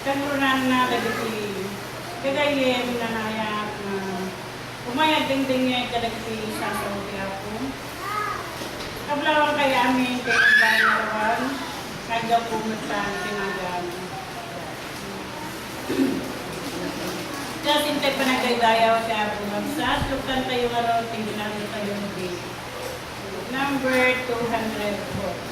Kanurunan na dagiti kagayen na nayak na umayag ding niya kadagiti sa sauti ako. Kablawang kaya amin tinagbayawan kaya pumuntan tinagan. Kasi tayo panagaydayaw siya ako magsat. Lukan tayo ngayon, tingnan tayo ng number 204.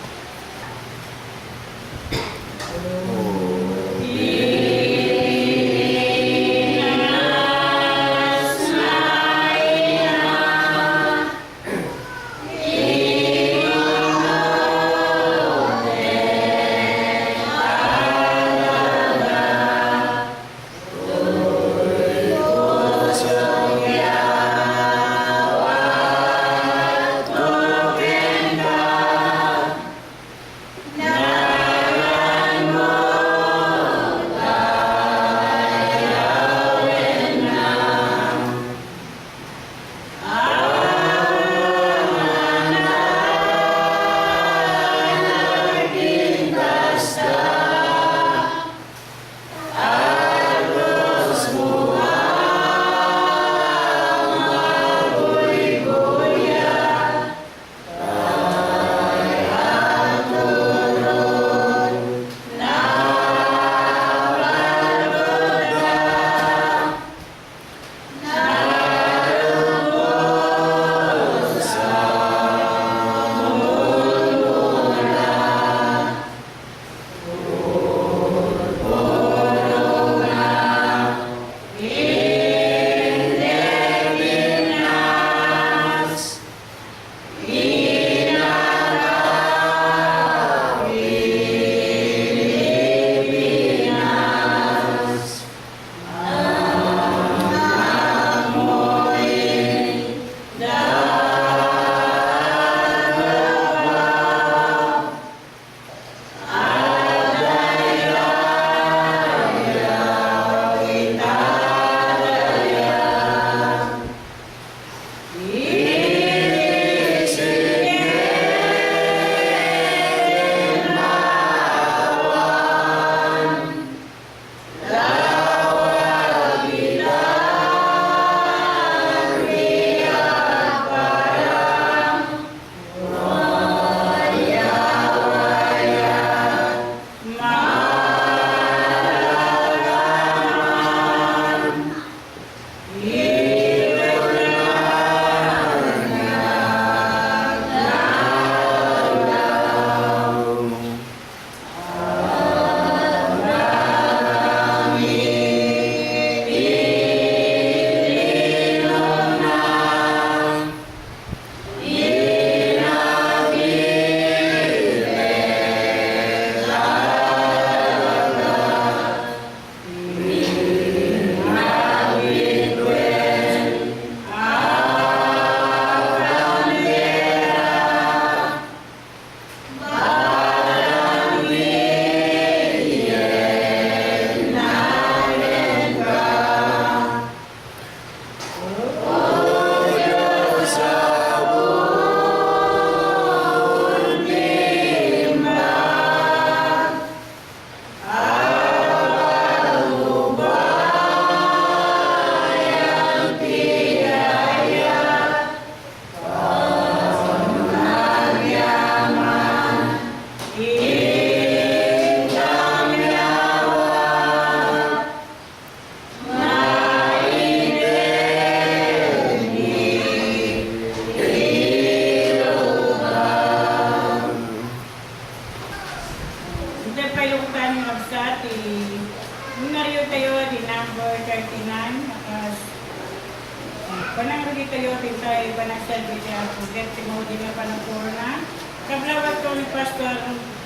Panang kayo tayo panagsalbi niya po. Kaya tinudi nga panagpurna. Kablawat ko ni Pastor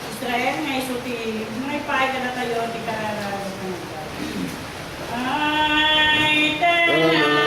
Israel nga isuti. May pahay ka na tayo. Di karara. Ay, tenaya.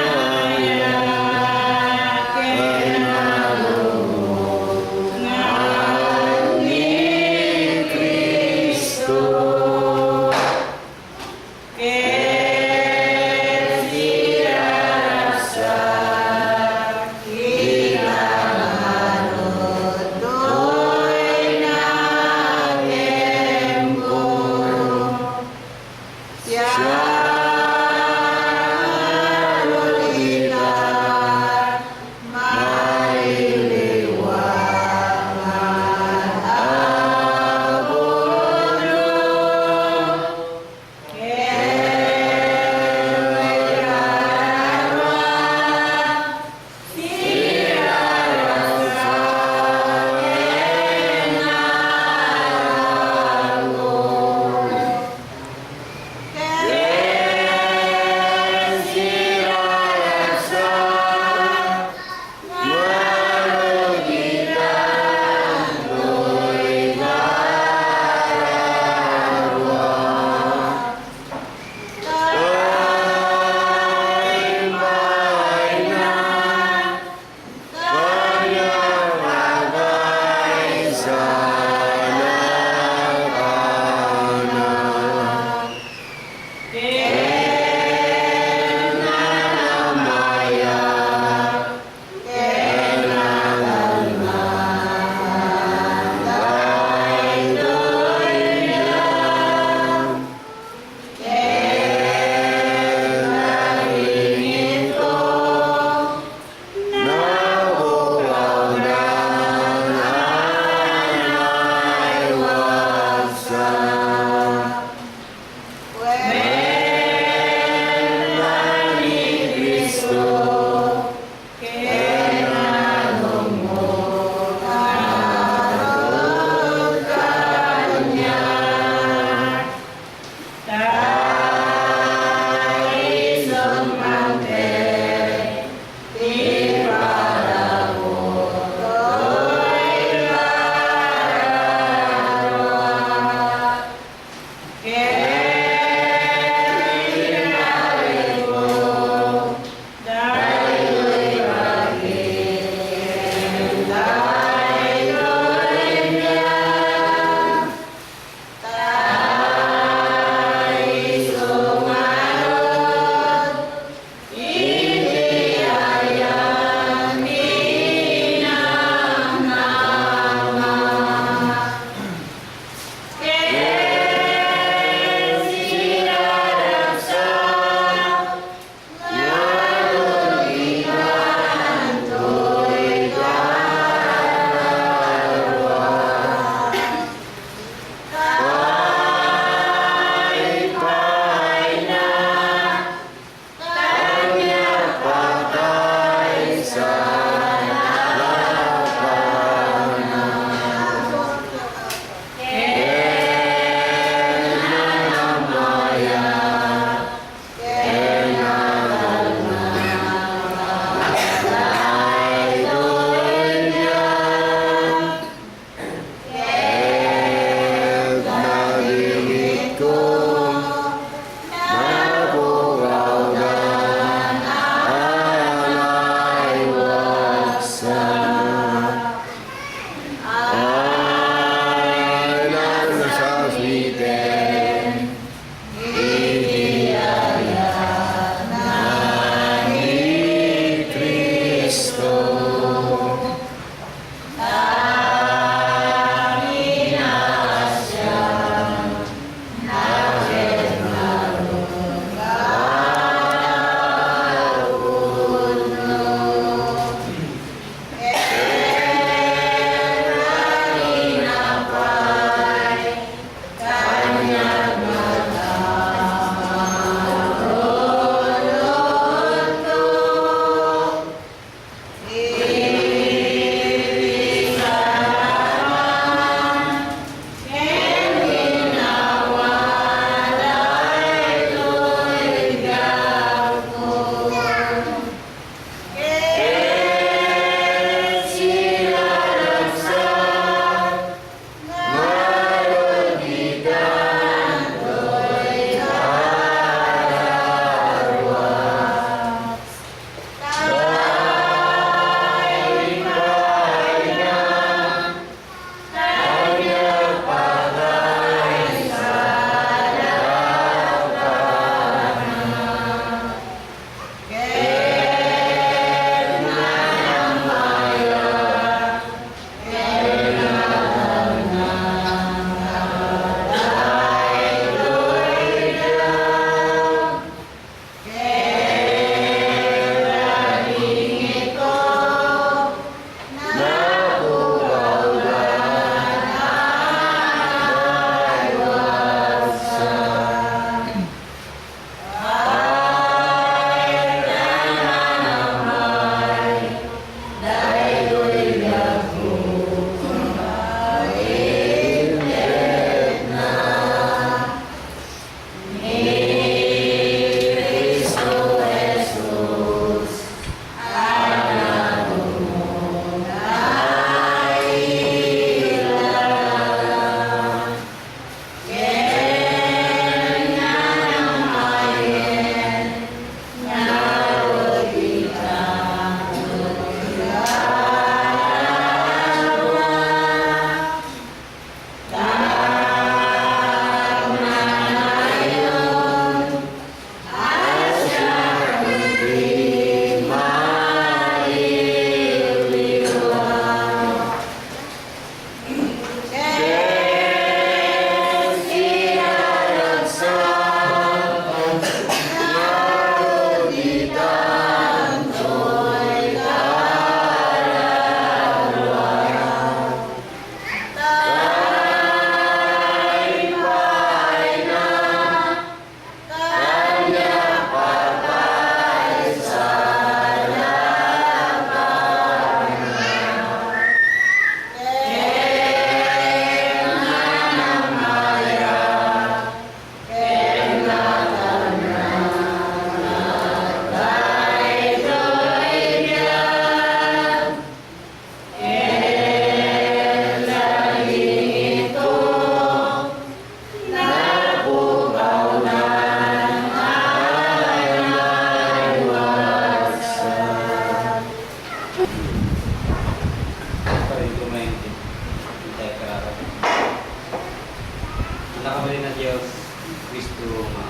Kristo nga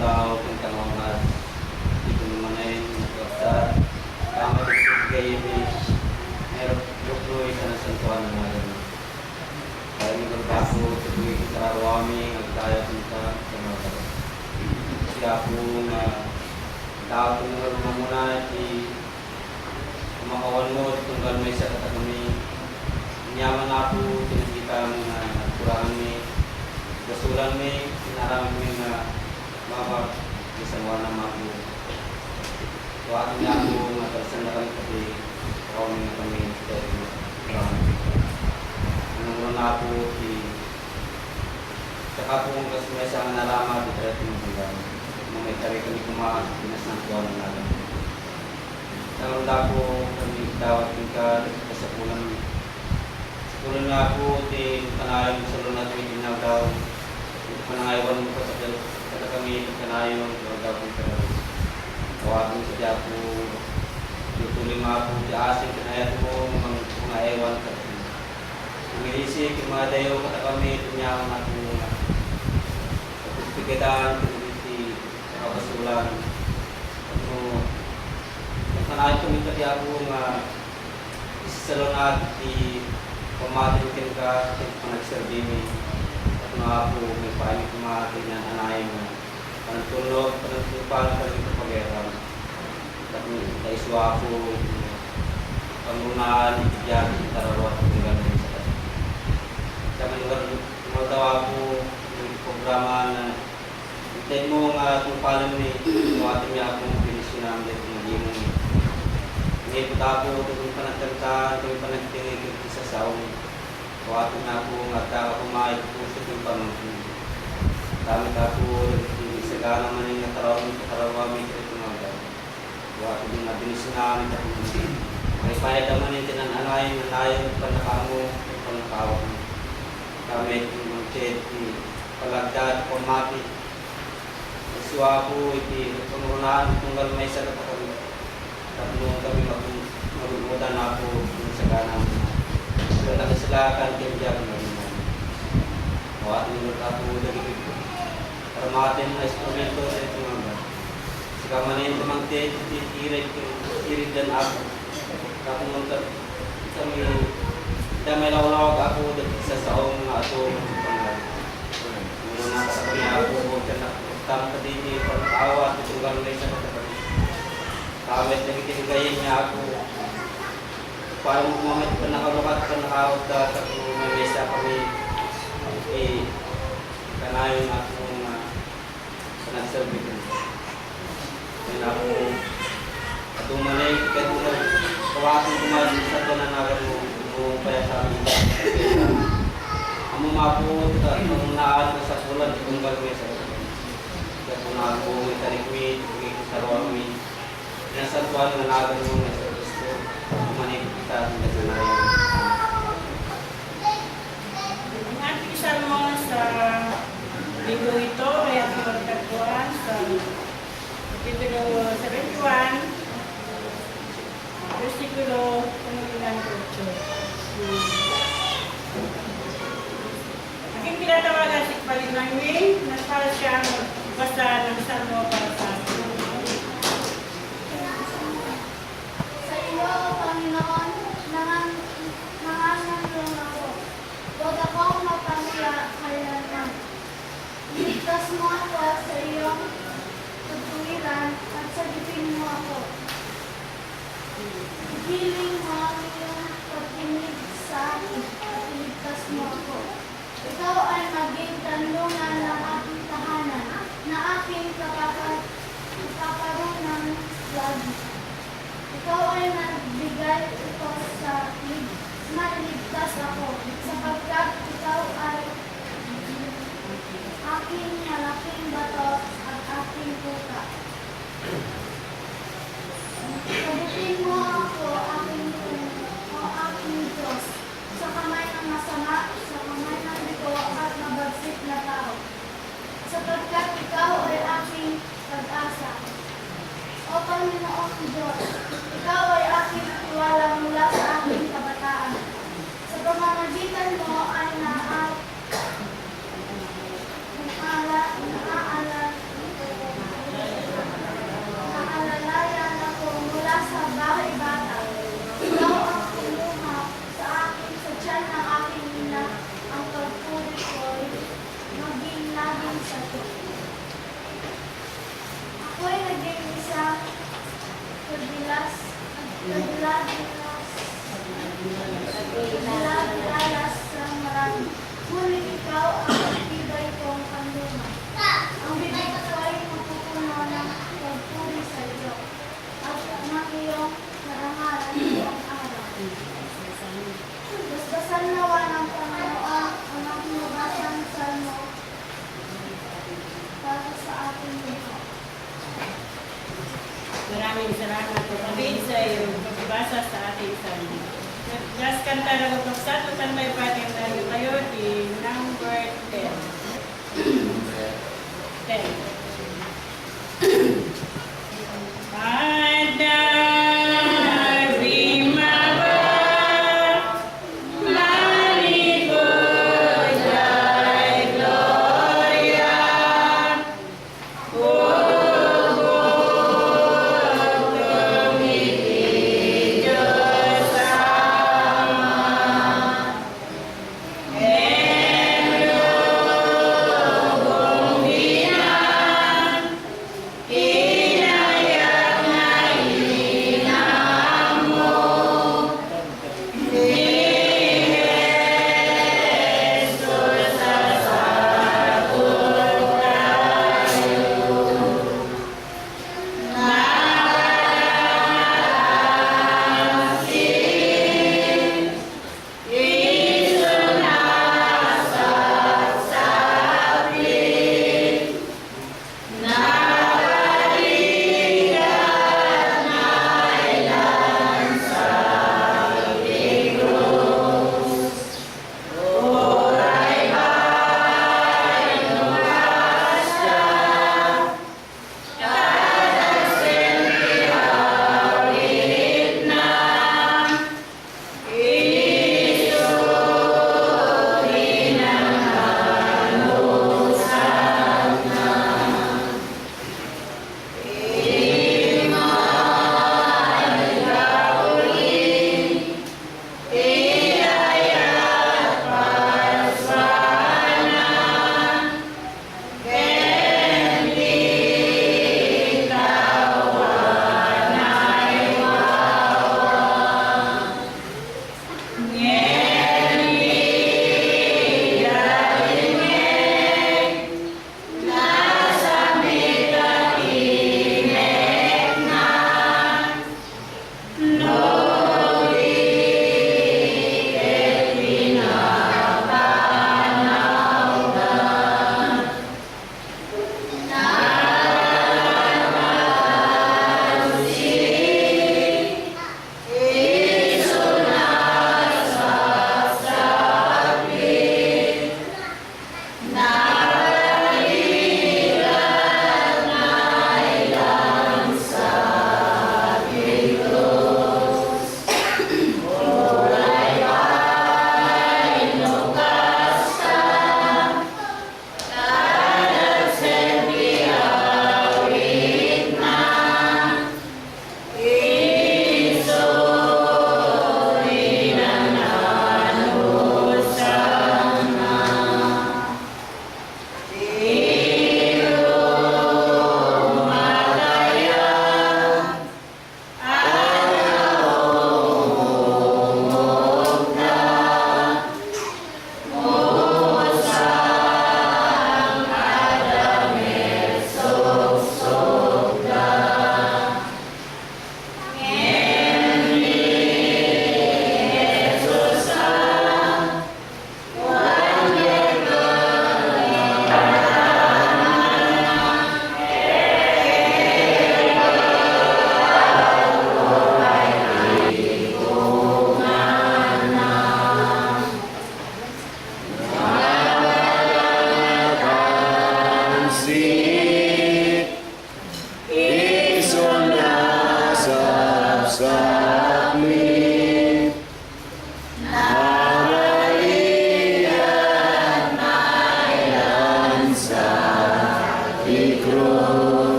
daw kung tanongan ito naman ay nagkakta tama dito kayo ni meron lukloy sa nasantuan ng ngayon kaya ni Gorbaso tuloy kitarawami agdaya punta sa mga siya po nga tao kung muna di kumakawan mo tunggal may sa kami nyaman na po tinagkita mga kurangan ni basulan ni inarami mo nga mga isang wala mga po so ating nga po nga talasan na kami kasi kawin na kami dahil anong na po saka po kung kasi may isang nalama di tayo tumagandang nung may tari kami kumaan pinasantuan na natin nang po kami dawat ka sa pulang tulad nga po, kanayon sa luna kami ginaw daw. Panangayawan mo pa sa kada kami kanayon, daw kami kanayon. Tawagin sa diya po, tutuloy mga po, diasin, kanayat mo, mga ewan ka. Umilisik, yung mga dayo, kata kami, tunyawan na po, pagpigitan, pagpiti, kakasulan. Kanayon kami kaya po, isa sa luna, pamatin ka panagserbi mi at mga po may paano kumatin ng anay mo panagtulog, panagtupan ka rin kapag-eram at naiswa po pangunaan, ibigyan, tarawat at mga ganun sa kanya matawa po yung programa na hintayin mo nga kung paano ni kumatin niya akong pinisyon namin at hindi mo ngayon po tapo, tuwing panagkanta, tuwing panagtingin sa saong. Kuwatin na po nga kakakumahit po sa yung pamangkin. Kami tapo, isagana man yung katarawami ito mga gawin. Kuwatin yung nabinis namin na po. May payag naman yung tinananayin, nanayon, panakamo, panakawak mo. Kami yung mga ched, palagdad, pamati. Iswa po, pangurunaan, tunggal may sagat ako. Tapos kami magumutan na po sa ganang so nakasilakan din dyan naman at nung ako lagi para matin na instrumento sa ito mga saka manin namang tirid dan ako tapos nung kami may lawag ako sa saong mga ato muna na sa kanya ako tama ka din pag-awa at itunggal na isa ka kawit na itinagayin niya ako para mamit pa nakalukat pa nakawag ka kung may mesa kami kanayon ako sa nagsabi ko kaya ako atong manay katulad kawasan kumasin sa ito na nagan mo kaya sa amin amo mapot at kung naan sa pulan itong galway sa ito kaya kung ako may tarikwit sa rawami nasantuan na nagan mo na sa Kristo manipit kita at naganayan. Ang ating sermon sa linggo ito ay ating magtagpuan sa Kapitulo 71, versikulo 8. Aking tinatawagan si Palinangwing na para siyang basta ng sermon para sa atin. Panginoon, nangangalong ako. Huwag akong mapangya kailanman. Iligtas mo ako sa iyong tutuwiran at sagipin mo ako. Igiling mo ang iyong pagkinig sa akin at iligtas mo ako. Ikaw ay maging kanlungan ng aking tahanan na aking kapaparunan lagi. Ikaw ay nagbigay ito sa maligtas ako, sapagkat ikaw ay aking malaking bato at aking kuka. Sagutin mo ako, aking Diyos, sa kamay ng masama, sa kamay ng bigo at mabagsik na tao, sapagkat ikaw ay aking pag-asa. O Panginoong Diyos, ikaw ay aking tiwala mula sa aking kabataan. Sa pamamagitan mo ay Pagbilas, pagbilas sa marami. Ngunit ikaw ang pagtibay kong kanlungan. Ang bibig ko ay mapupuno ng pagpuri sa iyo. At ng iyong narangalan buong araw. Dasdasan nawa ng Panginoon ang hinugasan salmo para sa ating buhay. Maraming salamat po kami sa iyong pagbasa sa ating salmo. Just kanta na magpagsato tan may pating tayo kayo di number 10. 10.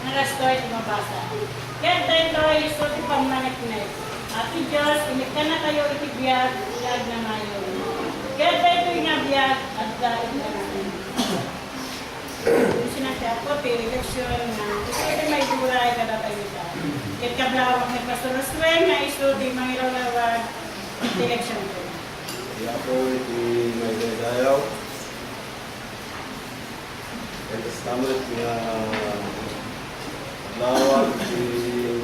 Ang resto ay tumabasa. Kaya dito ay isuti pang managnet. Ati Diyos, init ka na kayo itibiyag, iyag na ngayon. Kaya dito yung nabiyag at dahil na namin. Yung sinasya ko, eleksyon na isuti may buray ka na tayo ito. Kaya kablawak ni Pastor Roswell na isuti mangirawawag eleksyon ko. Kaya po iti may dayaw. Ito sa tamat nga lawag iti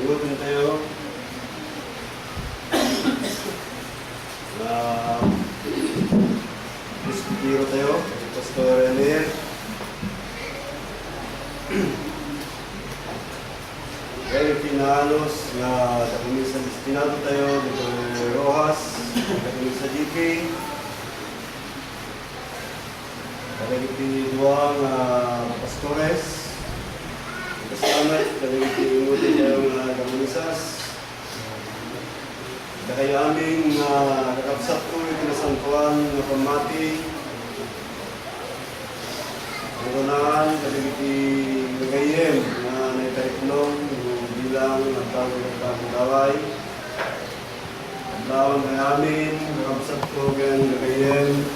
ngutun tayo. Na diskutiro tayo. Pastor Renier. Kaya pinahalos na kami sa destinado tayo dito Rojas, kami sa GK. Kaya duwang pastores. Kasama, kaya imutin tayo ng kamunisas. Kaya aming nakapsat ko yung nasangkuhan na pamati. Ngunaan, kaya nagayem na naitariklong bilang nagbago daway. Ang tawag na namin, nakapsat ko yung nagayem.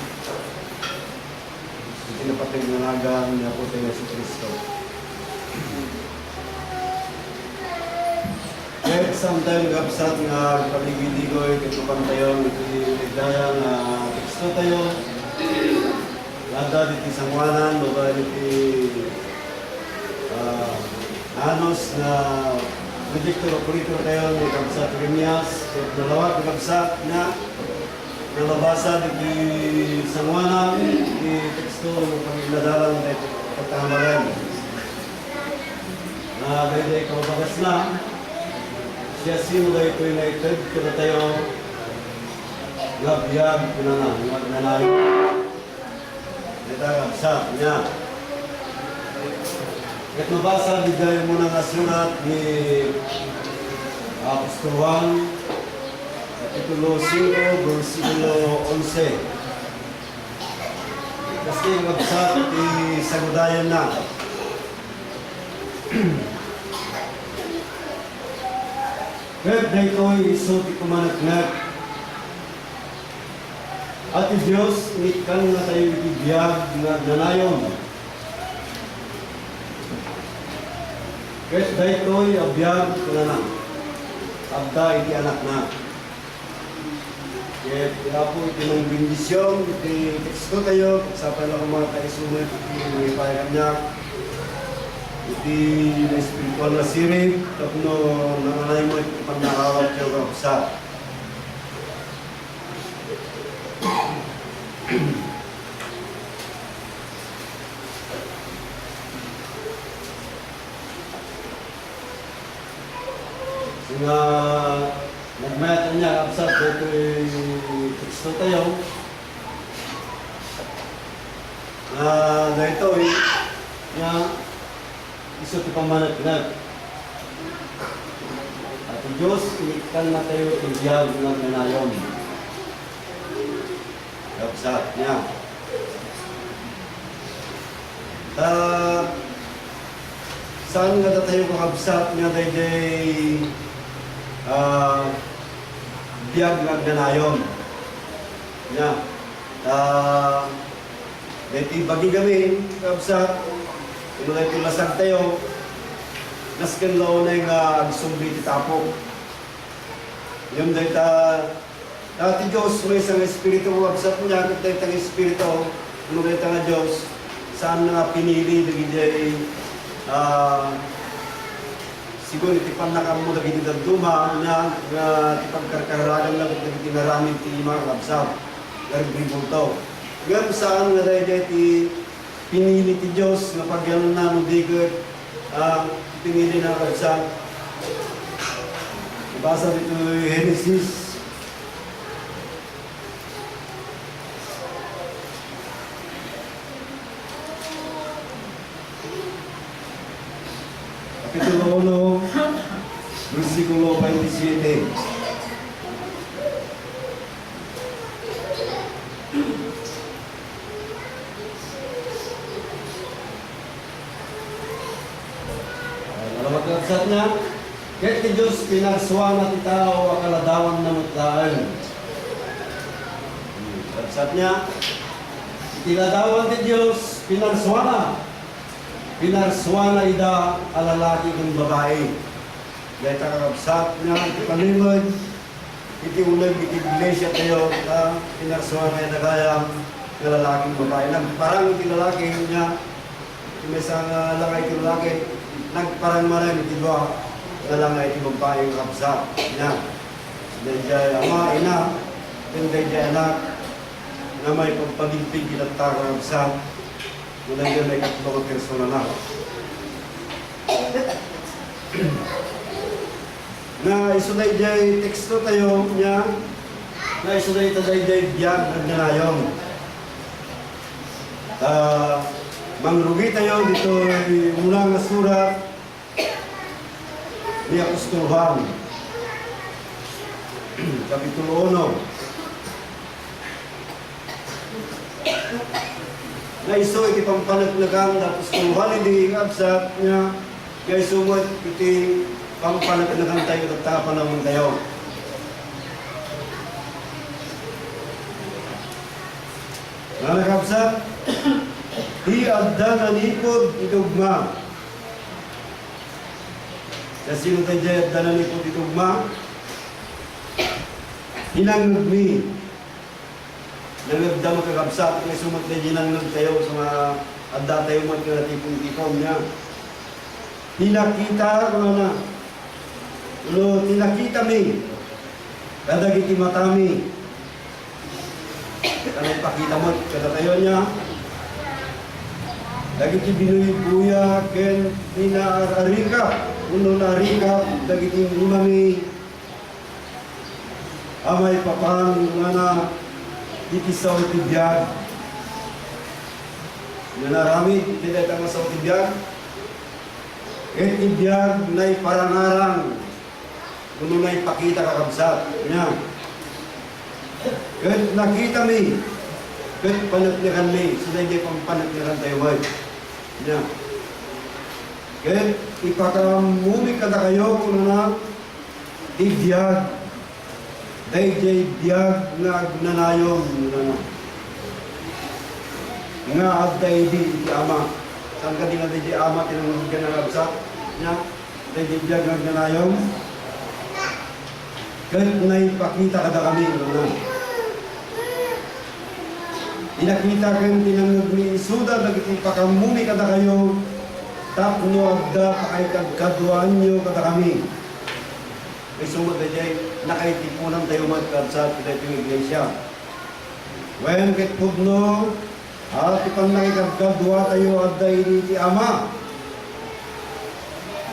Pinapatid na nagang na po tayo si Kristo. Kaya sometime nakapsat nga paligid-ligoy, kitupan tayo, nagdaya na teksto tayo. Lada diti sangwanan, baba diti anos na projector operator tayo ni Kapsat Remias. Dalawat ni Kapsat na nalabasa diti sangwanan, di teksto ng pagdadalang na pagkahamalan. Na gaya ikaw bagas na, siya sino na ito united, kita tayo ngabiyag, nagnanayo. Kita kapsat niya. At nabasa, bigay mo ng asulat ni Apostol Juan, Kapitulo 5, versikulo 11. Kasi kapsat, isagudayan na. Kaya dahil isuti kumanagnak. At Diyos, ikan na tayo itibiyag na nanayon. Kaya dahil abiyag ko na na. Abda iti anak na. Kaya po iti ng bendisyon, iti teksto tayo, sa pala kong mga kaisunod, iti mga ipayag niya. Iti na spiritual na sirip, tapno nanganay mo iti pag-nakawag kayo kapsa. Nga nagmayat niya kapsa, ito'y teksto tayo. Na ito'y nga iso ti pamanagnak. At ang Diyos, ikan na tayo ibiyag ng nanayon. Kapsat niya. Saan nga tayo kakabsat nga dahil biyag ng nanayon. Niya. Dahil bagi kami, kapsat, kung na ito lasag tayo, naskan lao na yung agsumbi titapok. Yung dahil dati Diyos, may isang espiritu ko absat niya, kung dahil tang espiritu, kung dahil tang Diyos, saan nga pinili, dahil siguro itipan na kamo dahil duma na tipagkarkaragan lang, dahil tinaramid ti mga absat, dahil bibulto. Ngayon saan nga dahil pinili ti Diyos na pagyan na nudigod pinili na kapsat. Ibasa dito yung Genesis. Kapitulo 1, versikulo 27. Kapsat niya, kahit ti Diyos pinarswana ti tao akaladawan na mutlaan. Kapsat niya, itiladawan ti Diyos pinarswana. Pinarswana ida alalaki kong babae. Dahil kakapsat niya, itipalimod, iti ulag, iti iglesia tayo, pinarswana ida kayang na lalaking babae. Nagparang iti lalaki niya, may isang langay iti lalaki, nagparang maran iti ba, na langay iti babae yung kapsat niya. Dahil siya ama, ina, dahil siya anak, na may pagpagilpig ilatang kapsat, mula dyan may katulong persona na. Na isunay dyan, teksto tayo niya, na isunay tayo dyan biyag nagnanayong. Mangrugi tayo dito mula nga surat ni Apostol Juan, Kapitulo 1. Na iso iti pampanagnagang na Apostol Juan, hindi absat niya, kaya sumot iti pampanagnagang tayo at tapan naman tayo. Na nakabsat, di adda nanipod itugma. Sa sino tayo dyan adda nanipod itugma? Hinangag mi. Nangagda mo kakabsat, kaya sumot na hinangag tayo sa mga adda tayo mo at natipong-tipong niya. Tinakita, ano na? Ulo, tinakita mi. Kadagiti matami. Kanay pakita mo, kada tayo niya. Dagiti binuy-buya, ken ninaarika. Uno narika, dagiti imami. Amay papan, na iti sa utibiyag. Nanarami, tidak tanga sa utibiyag. Ken ibiyag na'y parangarang. Uno na'y pakita kakabsat. Niya. Ken nakita mi. Ken panatniran mi. Sila hindi pang panatniran tayo ay. Niya. Ken ipakamumi kada kayo kung na ibiyag. Dahil jay biyag na agnanayong nga agday di iti ama. Saan ka din natin di ama tinanong ka na labsak niya? Dahil jay biyag na agnanayong kahit na ipakita kada kami inakita kayong tinanong ni Isuda naging pakamumi kada kayo tapno agda pakay nyo kada kami. May sumot na dyan, nakaitipunan tayo magkabsat kita itong iglesia. When kitpugno, at ipang nakikagkadwa tayo at dahil iti ama.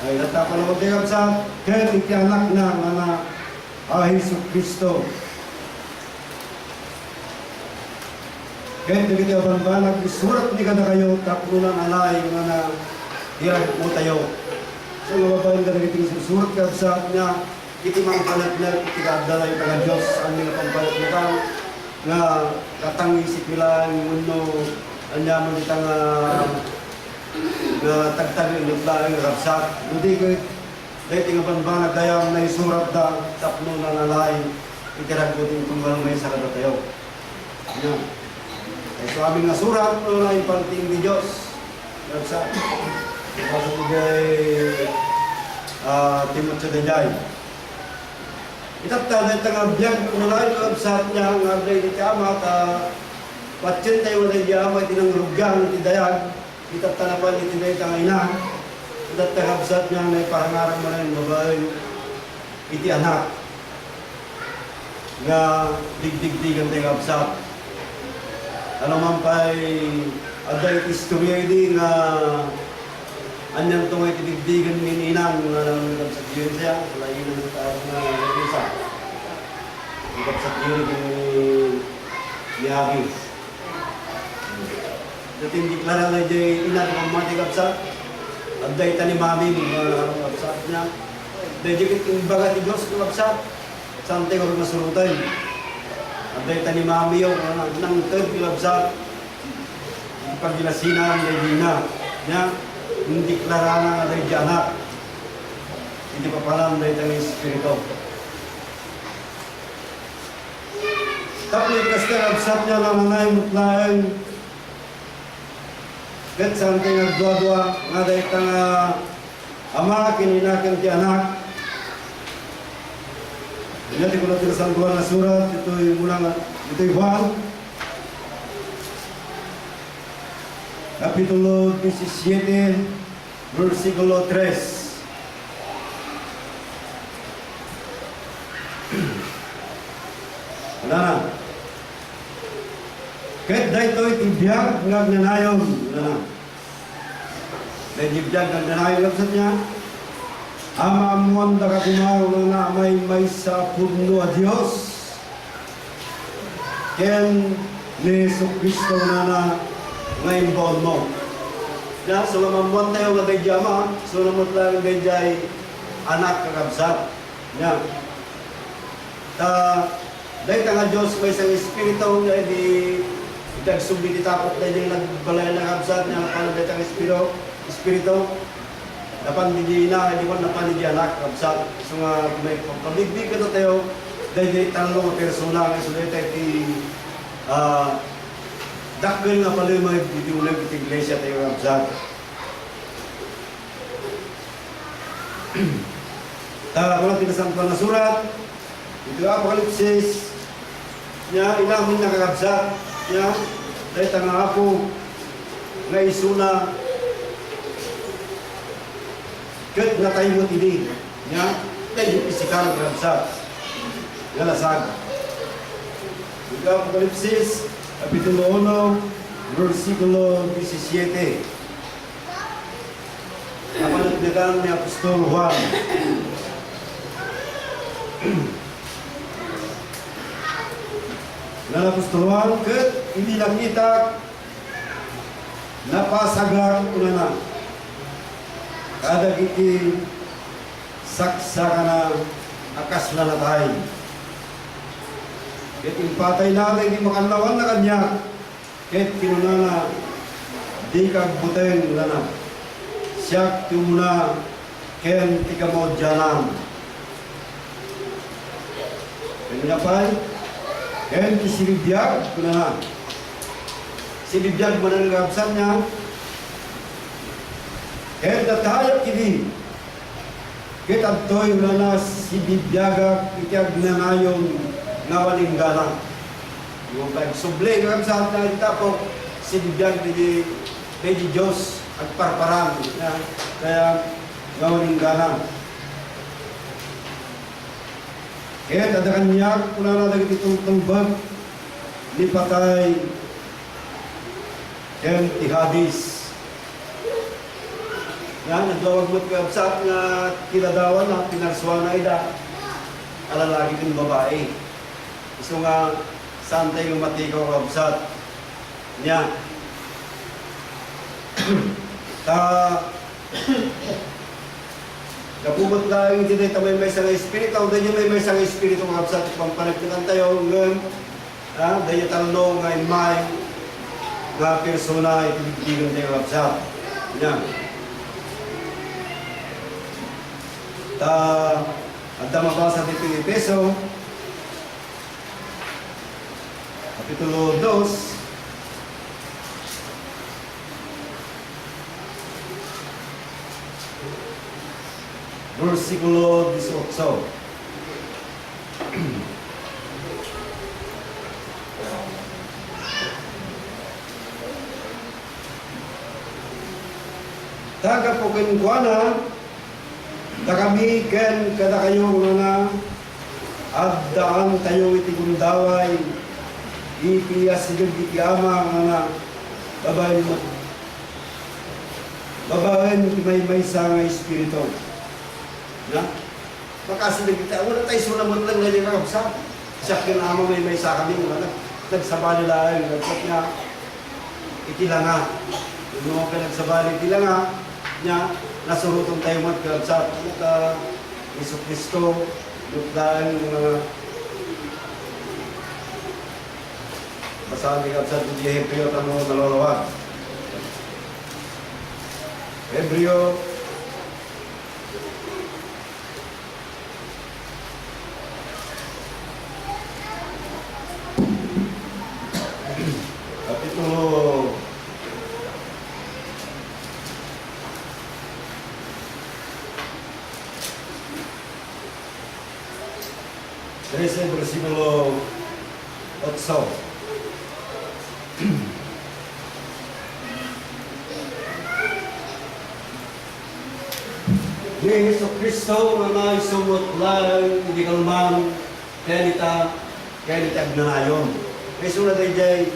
Ay natapan naman tayo kabsat, kaya iti anak na na Hesus Kristo. Kaya iti abanbanag, isurat ni kada kayo, tapunan alay na hirap mo tayo. So nababayin ka na iting susurat kabsat niya, iti mga panatnag, iti kaagdala yung taga Diyos, ang mga pampanatnagan, nga katangisip nila yung mundo, anyaman itang tagtag yung naglaan yung rapsak. Hindi ko, dahil tinga panbanag kayang naisurat da, tapno na nalain, itiragutin kung walang may sakada tayo. Yan. Ay so aming nasurat, na yung panting di Diyos, rapsak. Kasi kay Timothy Dajay. Itapta na itang abiyag, unalain ko sa niya ang abday ni Tiamat, patsin tayo na Tiamat, itinang rugyan, itidayag, itapta na pa itiday itang ina, itapta kabsat niya na iparangarang mo na yung babae, iti anak, nga digdigdigan tayo kabsat. Ano man pa'y aday istorya hindi nga anyang tungay tidigdigan mininang nga sa Diyos siya, lain ang taas na isa. Ikat sa Diyos yung Yagi. Dati hindi klara na dyan inat ng mga tigapsat. Abday ta ni Mami mga kapsat niya. Dahil dyan baga ti Diyos ng kapsat. Sante ko masurutan. Abday ta ni Mami yung nang third kapsat. Pagilasinan dahil na. Niya. Hindi klara na rin anak. hindi pa palam na itang Espiritu. Tapos kasi kabsat niya na nanay mutlaeng kat saan tayo nagdwa-dwa nga dahil itang ama kininakan ti anak. Inati ko natin sa Juan na surat, ito'y Juan. Kapitulo 17, versikulo 3. Wala na. Kahit dahil ibiyag ng nanayon. Wala na. Dahil ibiyag ng nanayon sa niya. Ama amuan da kakumaw na may sa puno a Diyos. Ken ni Yesu Kristo na ngayon baon mo. Ya, so mamuan tayo nga dahil ama, so namot lang dahil anak kakabsat. Ya. Dahil nga Diyos may isang Espiritu nga di itagsubli tapos dahil yung nagbalay na kabsat niya paano dahil ang Espiritu napandigay na, hindi ko napandigay anak kabsat. So nga may pabigdig ka tayo dahil tanong persona nga sulit tayo dakil nga pala yung mga bidiulang iti iglesia tayo kabsat. Kung natin nasampan na surat, ito Apokalipsis, niya ilamin na kakabsat, niya dahil tanga ako nga isuna kat na tayo mo tini, niya dahil yung isikang kakabsat, galasag. Ito Apokalipsis, Kapitulo 1, versikulo 17. Napanagdagan ni Apostol Juan. Na Apostol Juan, kat hindi nakita napasagak ko na kada kiti saksa ka na akas na natay. Kahit impatay natin, hindi makalawan na kanya. Kahit kinunana, di kagbuteng na. Siyak tumuna, ken tika mo dyanam. Pinapay, ken kisilibiyag, kunana. Silibiyag mo na nagabsan niya. Ken datayap kini. Kahit abtoy na silibiyagak, itiyag na ngayon, nawaling galang. Yung pag-suble, yung saan na itapok, sinibiyag ni Diyos at parparang. Kaya nawaling galang. Kaya tadakan niya, kung nalang itong tumbag, ni patay, ken ihadis. Yan, nagdawag mo't kabsat nga kiladawan na pinarsuan na ida. Alalagi ng babae. So nga, saan tayo matikaw kabsat niya. Kapubot lang yung tinita may isang espiritu, dahil may isang espiritu kabsat, pampanagpitan tayo ngayon, dahil talong nga imay, nga persona, ipibigyan tayo kabsat niya. At mabasa dito yung Efeso, Kapitulo 2, versikulo 18. Taga po kinukuana, na kami ken kada kayo mga abdaan tayo itigundaway ipiyas sigil iti ama nga babaen may sa nga espiritu na makasilig kita wala tayo sulamot lang ganyan kakabsat siya kinama may sa kami nga nagsabali lang nagpot niya itilanga yung mga pinagsabali itilanga niya nasurutong tayo magkakabsat na Yesu Kristo dahil mga basahan ni kabsat ng Hebreo tanong nalolawag. Hebreo 13, versikulo 8. Ni Yesu Kristo na naisumot lang hindi kalman kaya nita agnanayon. May sunod ay jay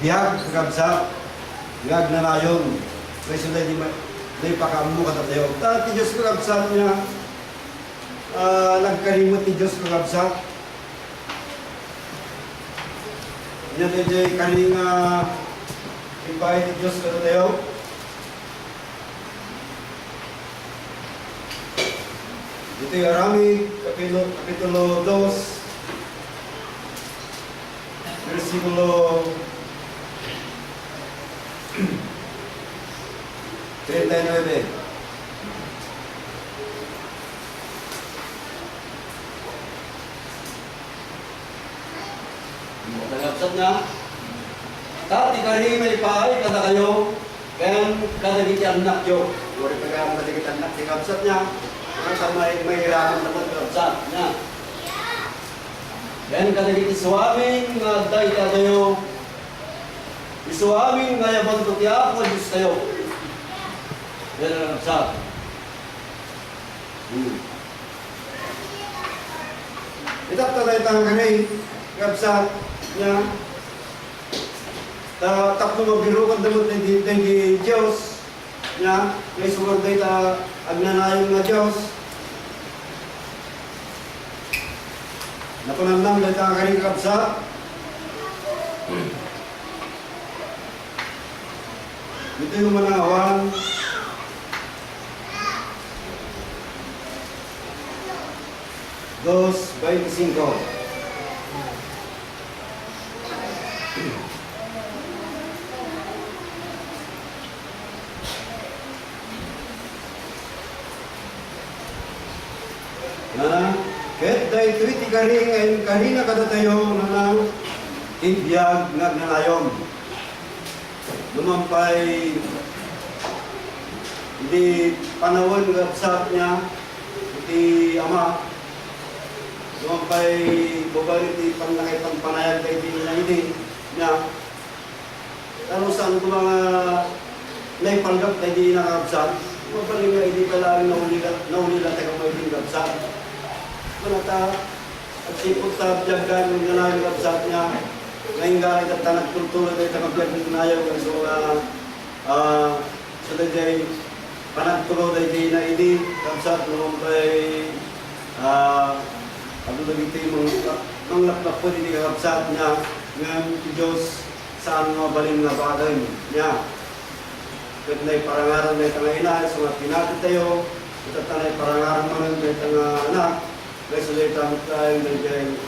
bihag kagabsa bihag nanayon. May sunod ay pakamu kata tayo. Tati Diyos kagabsa niya nagkalimot ni Diyos kagabsa. Yan ay jay kaning ibahay ni Diyos kata tayo. Ito yung Arami, Kapitulo 2, versikulo 39. Tagapsat na, tati kari may pahay kada kayo, kaya kadagiti anak yo. Wari pa kaya kadagiti anak, tagapsat niya. Sa may hirapan naman kabsat niya. Yan kadagiti suaming nga day tayo. Isuaming nga yabang tutiya po Diyos tayo. Yan ang kabsat. Itap talay tang kanay kabsat niya. Tapno magbirukan damot ng Diyos niya. May sumang day ta agnanayon nga Diyos. Napanamnam na ita karing kabsa. Ito yung manawan. Dos 25. Kahit dahil tuwiti karing ay karina kada tayo na nang tibiyag nagnanayon. Lumampay hindi panawon ng absat niya, iti ama. Lumampay bubalik iti panlangay pangpanayag kay iti na hindi niya. Ano saan ko mga naipanggap na hindi nakabsat, mabalik nga hindi pala naulila tayo mga hindi nakabsat. Nata at sipot sa biyagan ng nanay kabsat niya ngayon galing at nagtultuloy tayo sa kabiyag ng nayaw so sa dajay panagtuloy tayo na hindi kabsat naman pa'y abulagiti mga laklak po hindi kabsat niya ngayon Diyos saan mga baling nga bagay niya kahit na'y parangaran na itang ina so nga pinatid tayo ito tanay parangaran naman na itang anak kasi ulit ang tayo na dyan,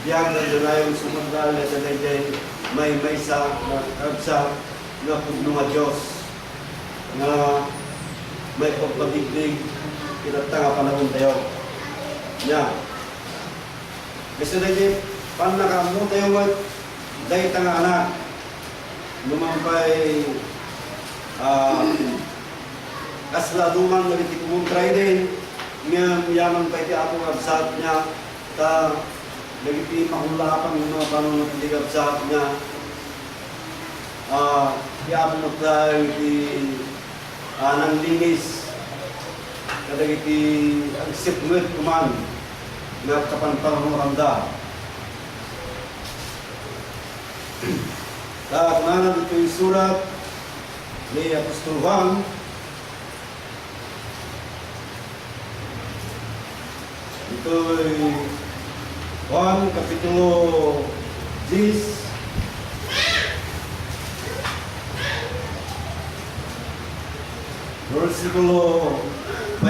biyag na dyan ayong sumandal na dyan may sa kabsa na pugno nga Diyos na may pagpadigdig kinatanga panahon tayo. Nya. Kasi na dyan, pan nakamu tayo wat, dahil tanga anak, lumampay kasla dumang nagitikumutray din, nga yaman pa iti ato kabsat niya ta nagiti mahulapan ng mga panunod iti kabsat niya yaman mo tayo iti nang linis kadag iti ang sipnget kuman nga kapanpanuranda ta kumanan ito yung surat ni Apostol Juan. Ito ay Juan, Kapitulo 10. Versikulo 28.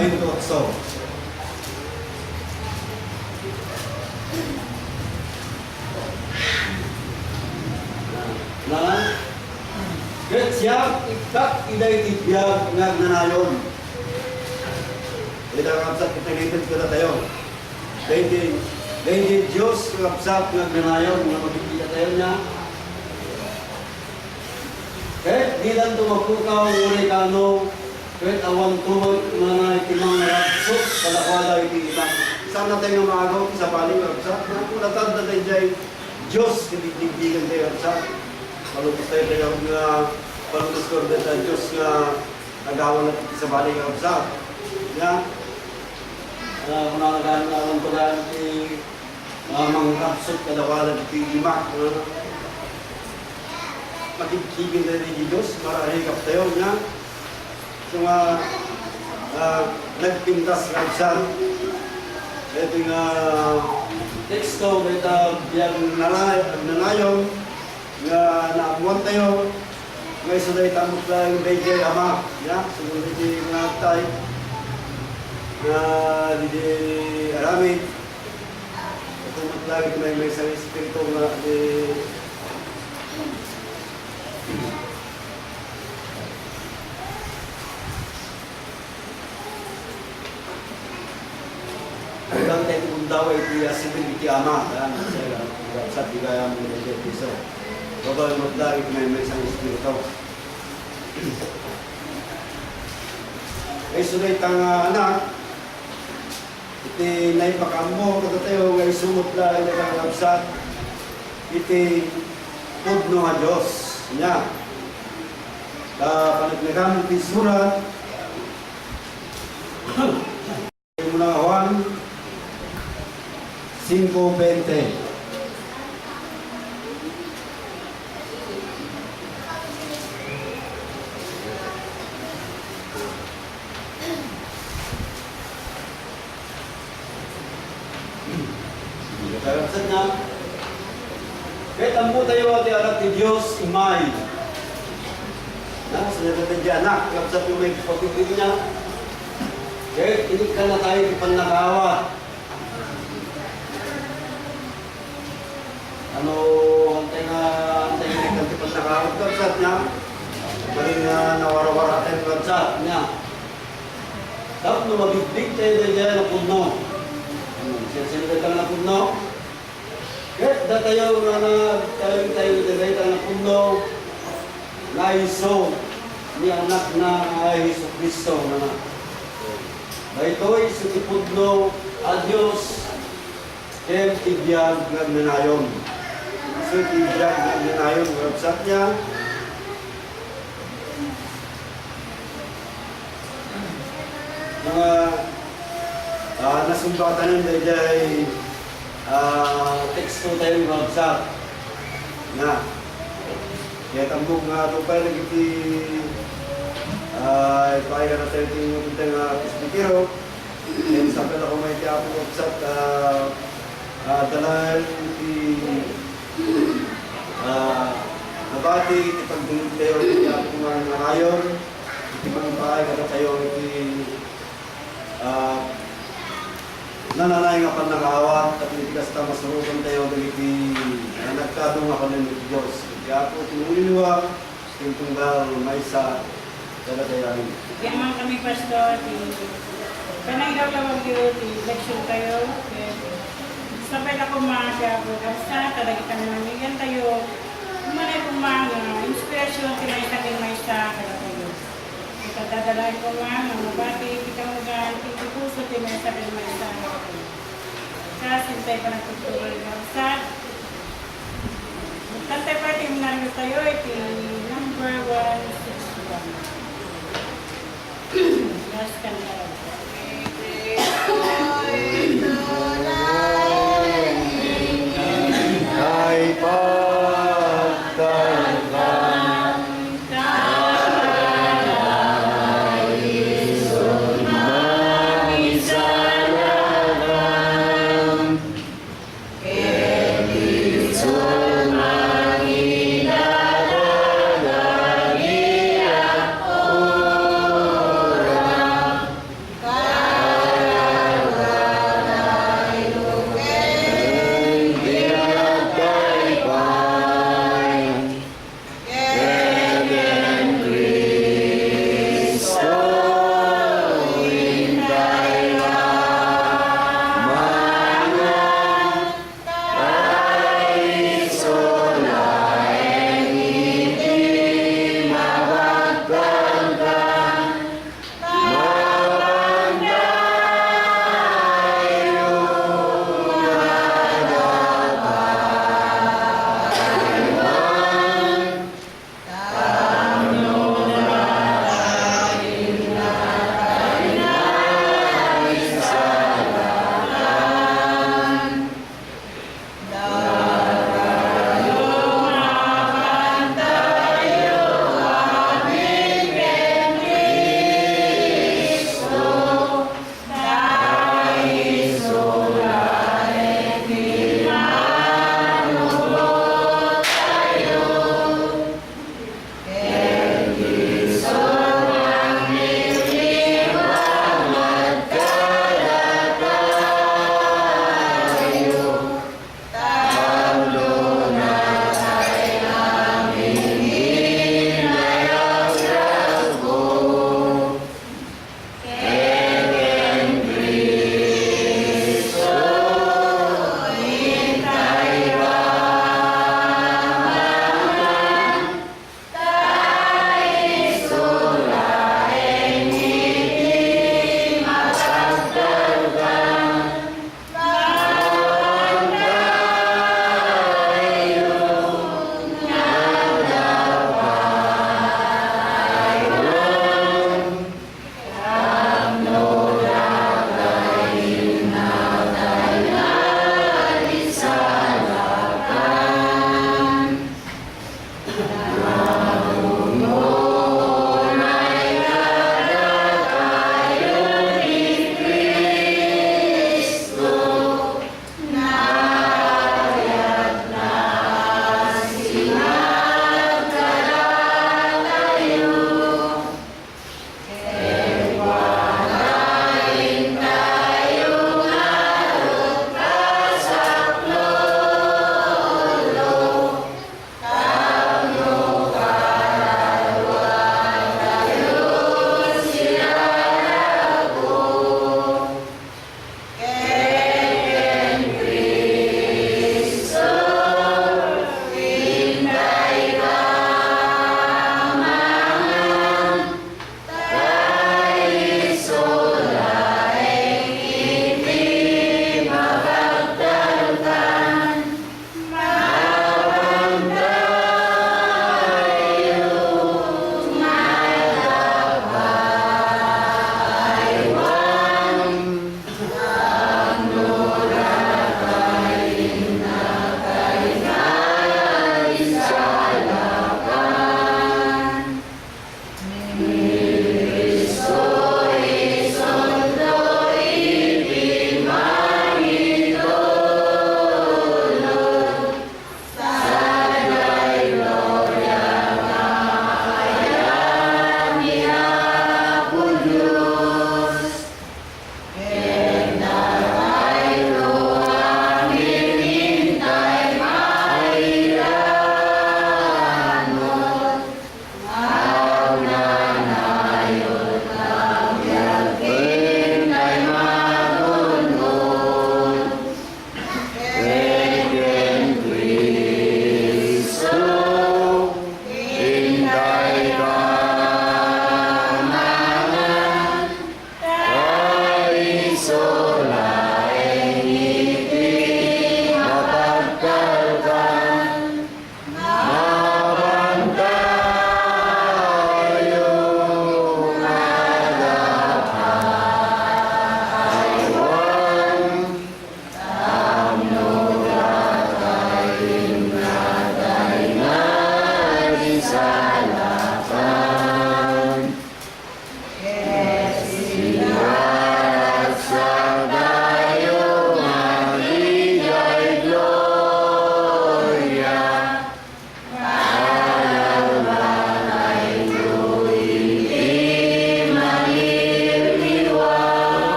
Ket siya ikak iday tibiyag nagnanayon. Ito ang kapsat kitagitid ko na tayo. Dahil Diyos kapsat nagnanayon na magkikita tayo niya. Kahit di lang tumapukaw ngunit kahit awang tuhod na naitimang naragsok kalakwala iti ilang sana tayo nga maagaw sa baling kapsa. Kung natanda tayo dyan, Diyos, kinikdigan tayo kapsa. Palutos tayo tayo nga, palutos ko rin tayo Diyos nga nagawa natin sa baling kapsa. Nga, kung nakagawa ko lang mga kapsot kadawalan iti imak. Makikigin tayo ni Diyos, marahikap tayo nga. So nagpintas kapsa. Ito nga teksto, ito biyang nanayon nga naamuan tayo ngayon sa dahi tamot lang yung ama ya, sunod hindi mga tay na hindi aramid tumot lagi may isang espiritu nga ang tayo kung daw ay sibil iti ama sa tigaya mo na ito piso babal mo lagi may isang espiritu ay sunay tang anak iti naipakambo kada tayo ngay sumot lang na kalabsat iti pudno nga Diyos niya panagnagamit iti surat yung mga Juan 5:20. Karapsat na, kahit ambo tayo at anak ni Diyos, imay. Sa natin di anak, karapsat yung may pagpipili niya. Kahit hindi ka na tayo ipanakawa. Antay na ipanakawa, karapsat niya. Maring nawara-wara tayo, karapsat niya. Dapat na mabiglig tayo dyan na puno. Sinasinagay ka na puno. Kahit na tayo tayo na puno na iso ni anak na Jesu Cristo na ito'y sutipudno a Diyos kem tibiyag nagnanayon. So tibiyag nagnanayon website niya. Mga nasumbatan ng dayay teksto tayo yung website na kaya tambog nga ito pa nagiti ipakaya na tayo yung punta nga speakero and sabi na kung may tiyapo website dalahan iti nabati iti pagdunod tayo iti tiyapo nga ngayon iti pagpapakaya na tayo iti nananay nga panangawat at hindi kasta masurugan tayo dagiti nagkadong nga kanin ng Diyos. Kaya po tinuliliwa, tunggal maysa talagayanin. Kaya man kami pastor, kanang daw leksyon tayo. Sabay na kumasya po kasi talaga ka na namigan tayo. Kumanay kumanga, inspirasyon tinaysakin maysa kada tayo. Dadalahin ko nga, mabati, bitaw nga, puso, tinaysakin maysa kada tayo. Kasi tayo pa nagtutuloy ng sa Tantay pa yung narin tayo, ito number 161. Last kanta. Ay pagdalang Kaya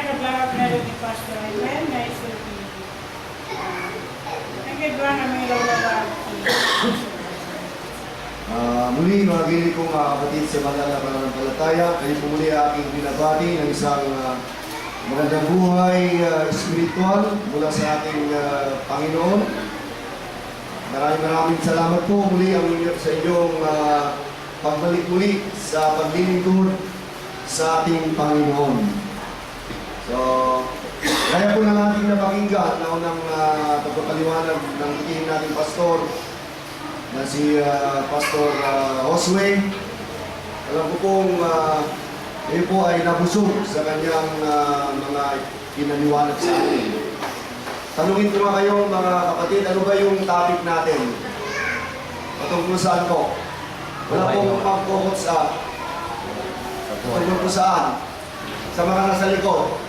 Kablawag na rin ni Pastor Ivan, na isuti. Nagkidwa na may lawawag. Muli, mga gili kong kapatid sa banal na pananampalataya, kayo po muli aking binabati ng isang magandang buhay espiritual mula sa ating Panginoon. Maraming salamat po muli sa inyong pagbalik muli sa paglilingkod sa ating Panginoon. So, kaya po na natin napakinggan na unang pagpapaliwanag ng itim nating pastor na si Pastor Josue. Alam ko pong kayo po ay nabusog sa kanyang mga pinaliwanag sa atin. Tanungin ko nga kayo mga kapatid, ano ba yung topic natin? Patungkol saan po? Wala pong mag-focus sa patungkol po saan? Sa mga nasa likod.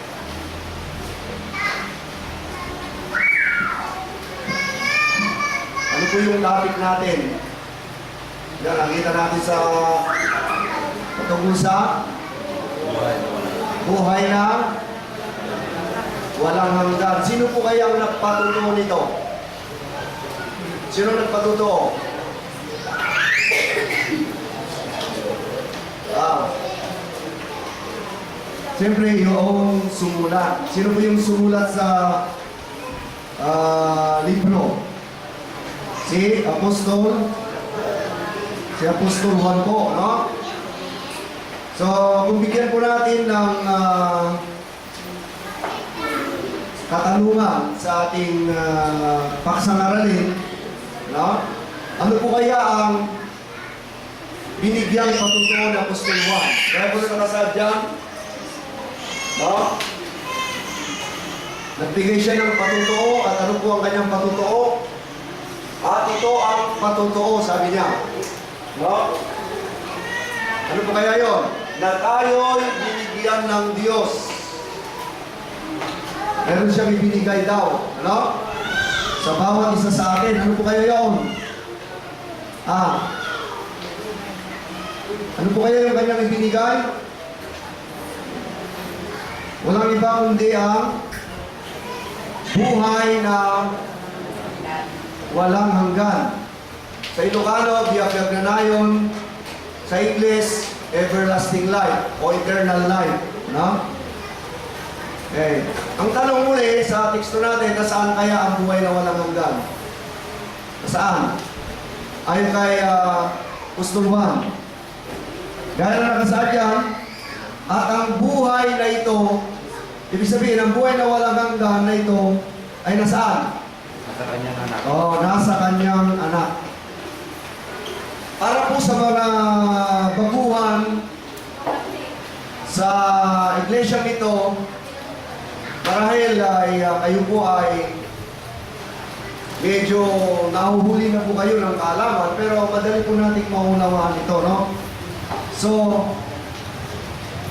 Ano po yung topic natin? Yan, nakita natin sa patungkol sa buhay na walang hanggan. Sino po kaya ang nagpatutuo nito? Sino nagpatutuo? Siyempre, yung sumulat. Sino po yung sumulat sa libro? Si Apostol Juan po, no? So, kung bigyan po natin ng katanungan sa ating paksang aralin, no? Ano po kaya ang binigyang patutuo ng Apostol Juan? Kaya po nakasad dyan, no? Nagbigay siya ng patutuo at ano po ang kanyang patutuo? At ito ang patutuo, sabi niya. No? Ano po kaya yon? Na tayo'y binigyan ng Diyos. Meron siya ibinigay daw. Ano? Sa bawat isa sa atin. Ano po kaya yon? Ano po kaya yung kanyang ibinigay? Walang iba kundi ang buhay na walang hanggan. Sa Ilocano, Biapiagnanayon. Sa English, everlasting life o eternal life. No? Okay. Ang tanong muli sa teksto natin, nasaan kaya ang buhay na walang hanggan? Nasaan? Ayon kay Apostol Juan. Gaya na nakasaad yan, at ang buhay na ito, ibig sabihin, ang buhay na walang hanggan na ito, ay nasaan? Nasa kanyang anak. Nasa kanyang anak. Para po sa mga baguhan sa iglesia ito, marahil ay kayo po ay medyo nahuhuli na po kayo ng kaalaman, pero madali po natin maunawaan ito, no? So,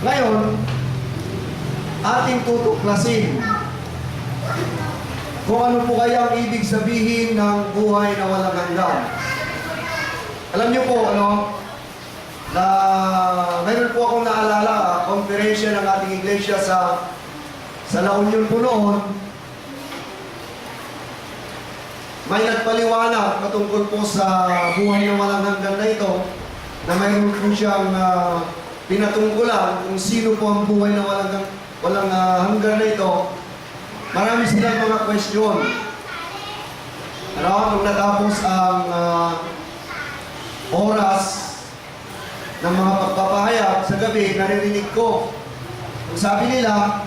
ngayon, ating tutuklasin kung ano po kaya ang ibig sabihin ng buhay na walang hanggan. Alam niyo po, na mayroon po akong naalala, konferensya ng ating iglesia sa La Union po noon. May nagpaliwanag patungkol po sa buhay na walang hanggan na ito, na mayroon po siyang pinatungkulan kung sino po ang buhay na walang hanggan na ito. Marami silang mga question. Nung natapos ang oras ng mga pagpapahayag sa gabi, naririnig ko. Kung sabi nila,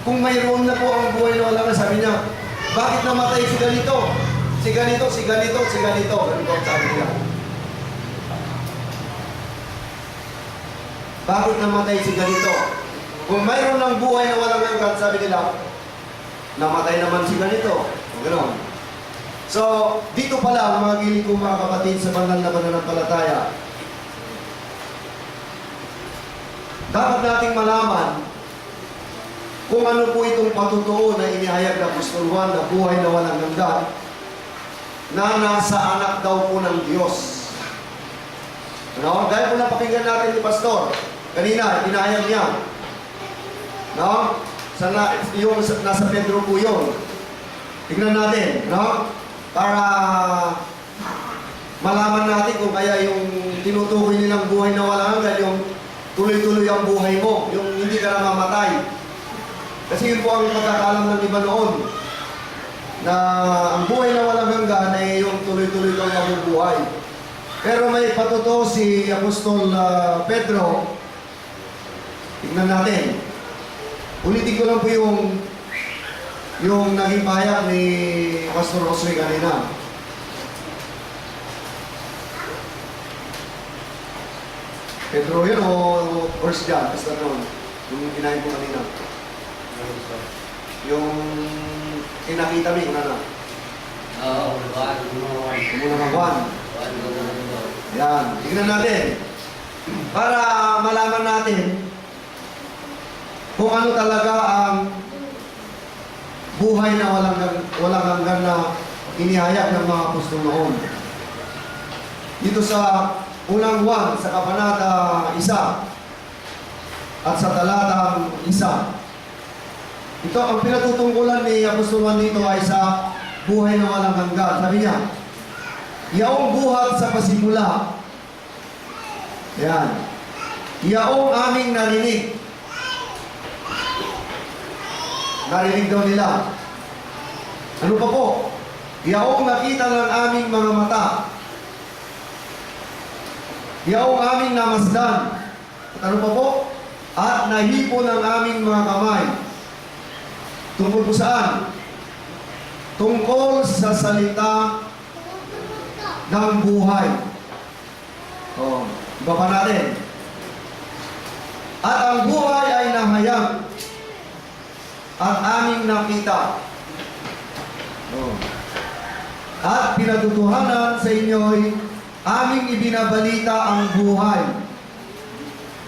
kung mayroon na po ang buhay na walang hanggan, sabi niya, bakit namatay si ganito? Si ganito, si ganito, si ganito. Ganito ang sabi nila. Bakit namatay si ganito? Kung mayroon ng buhay na walang hanggan, sabi nila, namatay naman si ganito. O gano'n. So, dito pala, mga giling ko mga kapatid sa banal na pananampalataya, dapat nating malaman kung ano po itong patutuo na inihayag ng Apostol Juan na buhay na walang hanggan na nasa anak daw po ng Diyos. Ano? Dahil po napakinggan natin ni Pastor, kanina, inihayag niya. No? Yung nasa Pedro po yun. Tignan natin, no? Para malaman natin kung kaya yung tinutukoy nilang buhay na walang hanggan, yung tuloy-tuloy ang buhay mo, yung hindi ka namamatay. Kasi yun po ang pagkakalam ng iba noon, na ang buhay na walang hanggan ay yung tuloy-tuloy kang mabubuhay. Pero may patuto si Apostol Pedro. Tignan natin. Ulitin ko lang po yung naging pahayag ni Pastor Jose kanina. Pedro yun o First John? Basta noon. Yung kinahin ko kanina. Yung kinakita mo, kuna na. Oo, Muna ng Juan. Yan. Tignan natin. Para malaman natin kung ano talaga ang buhay na walang hanggan na inihayag ng mga apostol noon. Dito sa unang Juan, sa kabanata 1 at sa talatang 1. Ito, ang pinatutungkulan ni Apostol Juan dito ay sa buhay na walang hanggan. Sabi niya, yaong buhat sa pasimula. Yan. Yaong aming narinig. Narinig daw nila. Ano pa po? Yaong nakita ng aming mga mata. Yaong aming namasdan. At ano pa po? At nahipo ng aming mga kamay. Tungkol po saan? Tungkol sa salita ng buhay. O, iba pa natin. At ang buhay ay nahayag at aming nakita. O. At pinatutuhanan sa inyo'y aming ibinabalita ang buhay.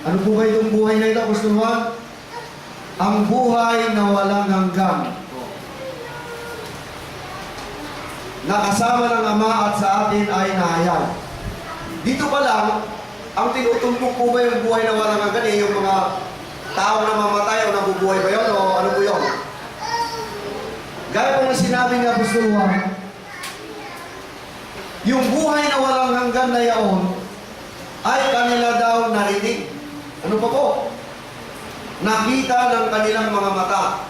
Ano po ba itong buhay na ito, Apostol Juan? Ang buhay na walang hanggan. Na kasama ng Ama at sa atin ay nahayag. Dito pa lang, ang tinutumpok po ba yung buhay na walang hanggan yung mga taong namamatay o nabubuhay ba yun o ano po yun? Gaya po na sinabi ni Apostol Juan, yung buhay na walang hanggan na yaon ay kanila daw narinig. Ano pa po? Nakita ng kanilang mga mata.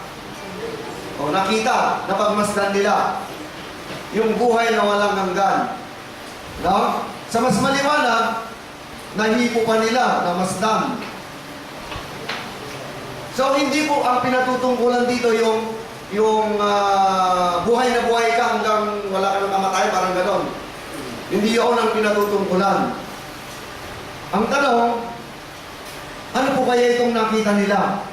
O nakita, napagmasdan nila yung buhay na walang hanggan. No? Sa mas maliwanag, nahipo pa nila na masdan. So hindi po ang pinatutungkulan dito yung buhay na buhay ka hanggang wala ka nang mamatay, parang ganon. Hindi yun ang pinatutungkulan. Ang tanong, ano po kaya itong nakita nila?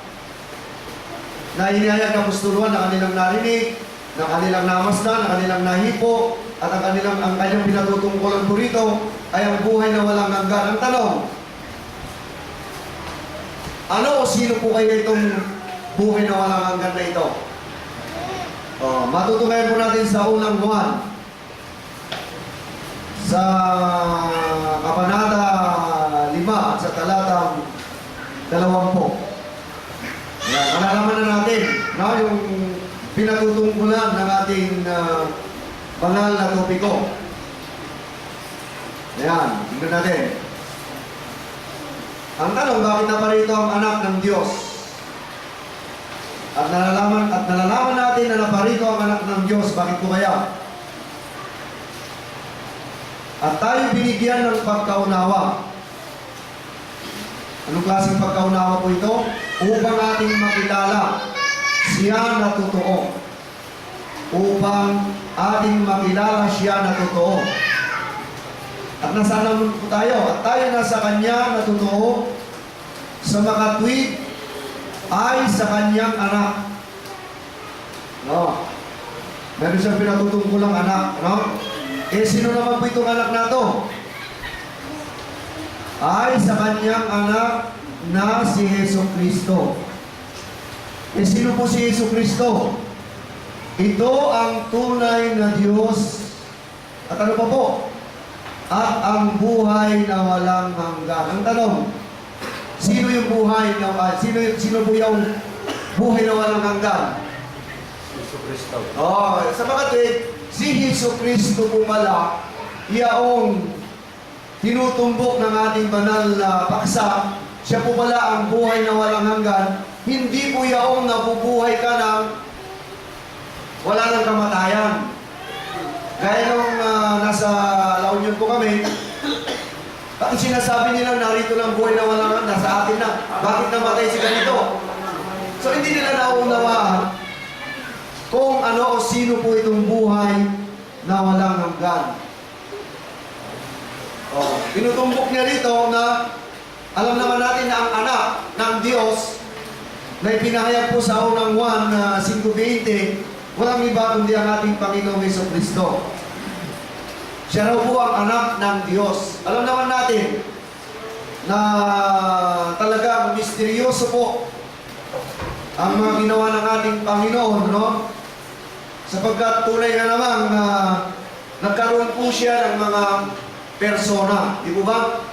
Na inihayag ng Apostol Juan na kanilang narinig, na kanilang namasdan, na kanilang nahipo, at ang kanyang pinatutungkulan po rito ay ang buhay na walang hanggan. Ang tanong, ano o sino po kaya itong buhay na walang hanggan na ito? Matutukayan po natin sa unang Juan. Sa kabanata 5 at sa talatang 20. Ayan, malalaman na natin yung pinatutungkulan ng ating banal na topiko. Ayan, tingnan natin. Ang tanong, bakit naparito ang anak ng Diyos? At nalalaman natin na naparito ang anak ng Diyos. Bakit po kaya? At tayo binigyan ng pagkaunawa. Anong klaseng pagkaunawa po ito? Upang ating makilala siya na totoo. Upang ating makilala siya na totoo. At nasaan naman po tayo? At tayo nasa Kanya na totoo sa makatwid ay sa kanyang anak. No? Meron siyang pinatutungkulang anak. No? Eh, sino naman po itong anak na to? Ay sa kanyang anak na si Hesus Kristo. Eh, sino po si Hesus Kristo? Ito ang tunay na Diyos. At ano pa po? At ang buhay na walang hanggan. Ang tanong, sino yung buhay na sino po yung buhay na walang hanggan? Yesu Kristo. Oh, sa makatwid, si Hesus Kristo po pala, yaong tinutumbok ng ating banal na paksa. Siya po pala ang buhay na walang hanggan. Hindi po yaong nabubuhay ka ng wala nang kamatayan. Gaya nung nasa La Union po kami, bakit sinasabi nila narito lang buhay na walang hanggan, nasa atin na, bakit namatay si ganito? So hindi nila naunawaan kung ano o sino po itong buhay na walang hanggan. Oh, tinutumbok niya rito na alam naman natin na ang anak ng Diyos na ipinahayag po sa unang 1:5-20, walang iba kundi ang ating Panginoong Jesucristo. Siya raw po ang anak ng Diyos. Alam naman natin na talagang misteryoso po ang mga ginawa ng ating Panginoon, no? Sapagkat tunay na namang nagkaroon po siya ng mga persona. Di po ba?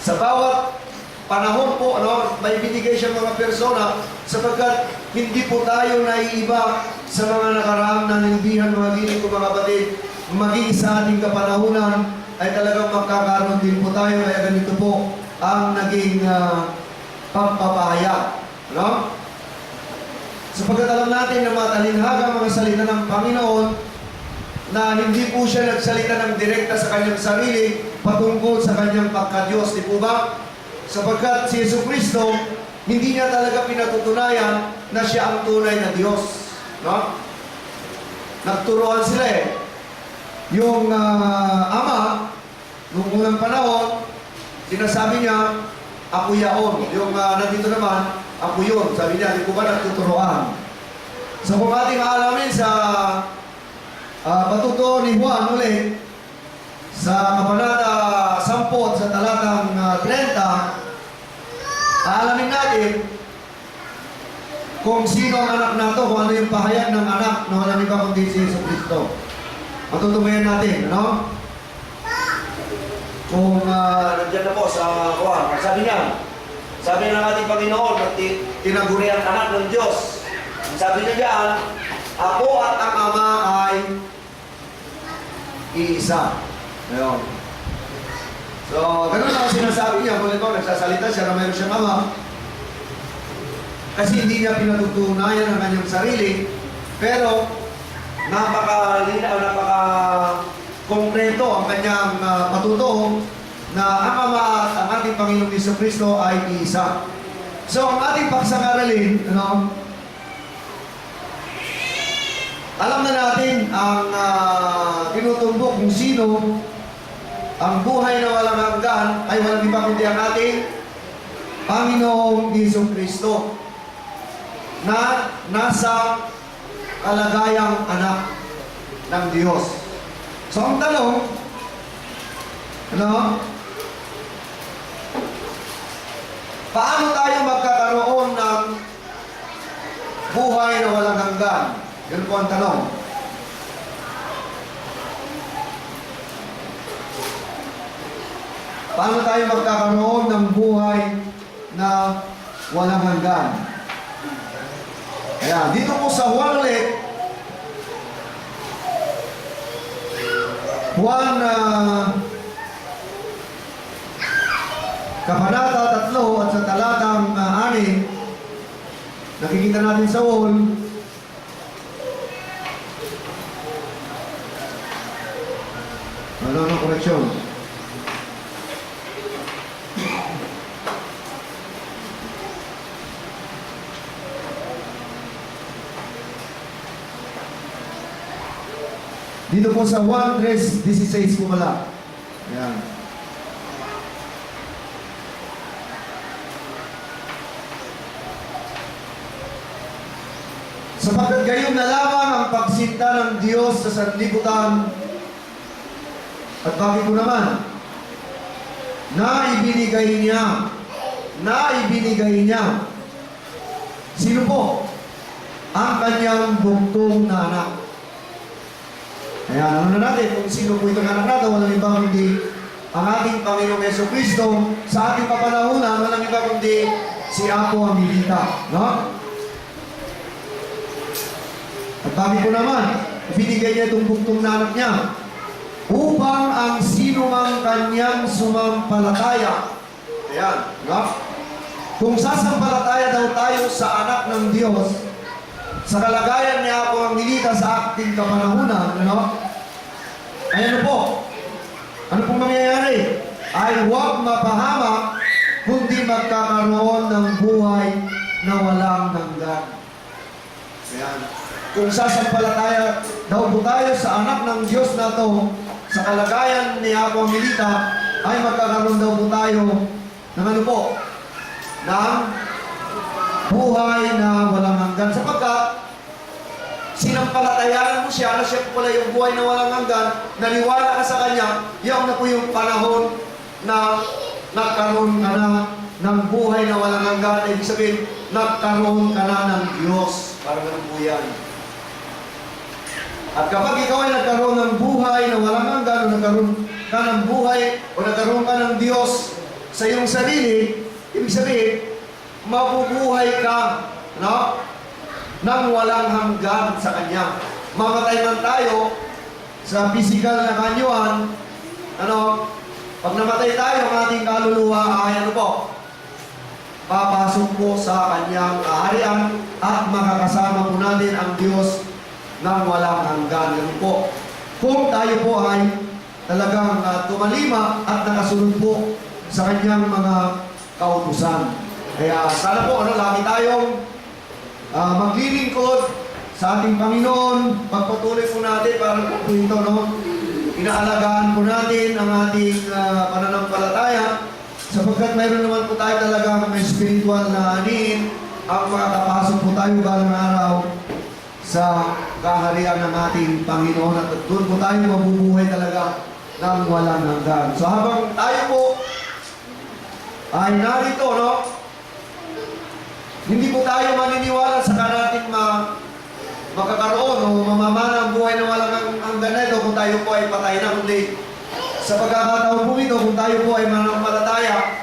Sa bawat panahon po, ano, may binigay siyang mga persona sapagkat hindi po tayo naiiba sa mga nakaraang nanilbihan, mga giling ko mga batid, maging sa ating kapanahunan ay talagang magkakaroon din po tayo. Kaya ganito po ang naging pagpapahayag. No? Sapagkat alam natin na matalinhaga mga salita ng Panginoon na hindi po siya nagsalita ng direkta sa kanyang sarili patungkol sa kanyang pagka-Diyos. Di po ba? Sapagkat si Jesucristo, hindi niya talaga pinatutunayan na siya ang tunay na Diyos. No? Nagturuan sila eh. Yung ama, noong unang panahon, sinasabi niya, ako yaon. Yung nandito naman, ako yun. Sabi niya, di ko ba nagtuturuan? So kung ating alamin sa patutuo ni Juan ulit, sa kabanata 10 sa talatang 30, aalamin natin kung sino ang anak na ito, kung ano yung pahayag ng anak na walang iba kundi si Jesucristo. Matutumayan natin, ano? Kung nandiyan na po sa Juan, sabi niya, sabi ng ating Panginoon, tinaguri ang anak ng Diyos. Sabi niya diyan, ako at ang Ama ay iisa. Ngayon. So, ganun lang ang sinasabi niya. Kung ito, nagsasalita siya na mayroon siyang ama. Kasi hindi niya pinatutunayan ang kanyang sarili. Pero, napaka-linaw, napaka-konkreto ang kanyang patutuo na ang Ama at ang ating Panginoong Jesucristo ay iisa. So, ang ating pagsang-aralin, ano, alam na natin ang tinutumbok kung sino ang buhay na walang hanggan ay walang iba kundi ang ating Panginoong Jesucristo na nasa kalagayang anak ng Diyos. So ang tanong, ano? Paano tayo magkakaroon ng buhay na walang hanggan? Yan po ang tanong. Paano tayo magkakaroon ng buhay na walang hanggan? Kaya dito po sa Juan ulit, Juan kabanata 3 at sa talatang 6, nakikita natin sa wall, ano correction? Dito po sa 1:16 po pala. Ayan. Sapagkat gayon na lamang ang pagsinta ng Diyos sa sanlibutan. At bakit po naman? Na ibinigay niya. Sino po? Ang kanyang bugtong na anak. Kaya ano na natin kung sino po itong anak natin, walang iba kundi ang ating Panginoong Jesucristo sa ating kapanahunan, walang iba kundi si Apo ang Milita. No? At bakit po naman, binigay niya itong bugtong na anak niya upang ang sino mang kanyang sumampalataya. Ayan, no? Kung sasampalataya daw tayo sa anak ng Diyos, sa kalagayan niya ako ang milita sa ating kapanahunan, ano? Ay ano po? Ano pong mangyayari? Ay huwag mapahamak, kundi magkakaroon ng buhay na walang hanggan. Ayan. Kung sasampalataya daw po tayo sa anak ng Diyos na to, sa kalagayan ni ako ang milita, ay magkakaroon daw po tayo ng ano po? Ng buhay na walang hanggan. Sapagkat sinampalatayanan mo siya na siya po pala yung buhay na walang hanggan, naniwala ka sa Kanya, yan na po yung panahon na nagkaroon ka na ng buhay na walang hanggan. Ibig sabihin, nagkaroon ka na ng Diyos. Parang ganun po yan. At kapag ikaw ay nagkaroon ng buhay na walang hanggan, o nagkaroon ka ng buhay, o nagkaroon ka ng Diyos sa iyong sarili, ibig sabihin, mabubuhay ka, no? Nang walang hanggan sa Kanya. Mamatay man tayo sa physical na kanyuan, ano, pag namatay tayo, ang ating kaluluwa ay ano po? Papasok po sa Kanyang kaharian at makakasama po natin ang Diyos nang walang hanggan. Ganun po. Kung tayo po ay talagang tumalima at nakasunod po sa Kanyang mga kautusan. Kaya sana po, lagi tayong maglilingkod sa ating Panginoon. Pagpatuloy po natin para po ito, no? Inaalagaan po natin ang ating pananampalataya sapagkat mayroon naman po tayo talagang may spiritual na anin ang makakapasok po tayo balang araw sa kaharian ng ating Panginoon at doon po tayo mabubuhay talaga ng walang hanggan. So habang tayo po ay narito, no? Hindi po tayo maniniwala sa kanating makakaroon o mamamana ang buhay na walang hanggan na ito kung tayo po ay patay na. Kundi sa pagkakataon po ito, kung tayo po ay mananampalataya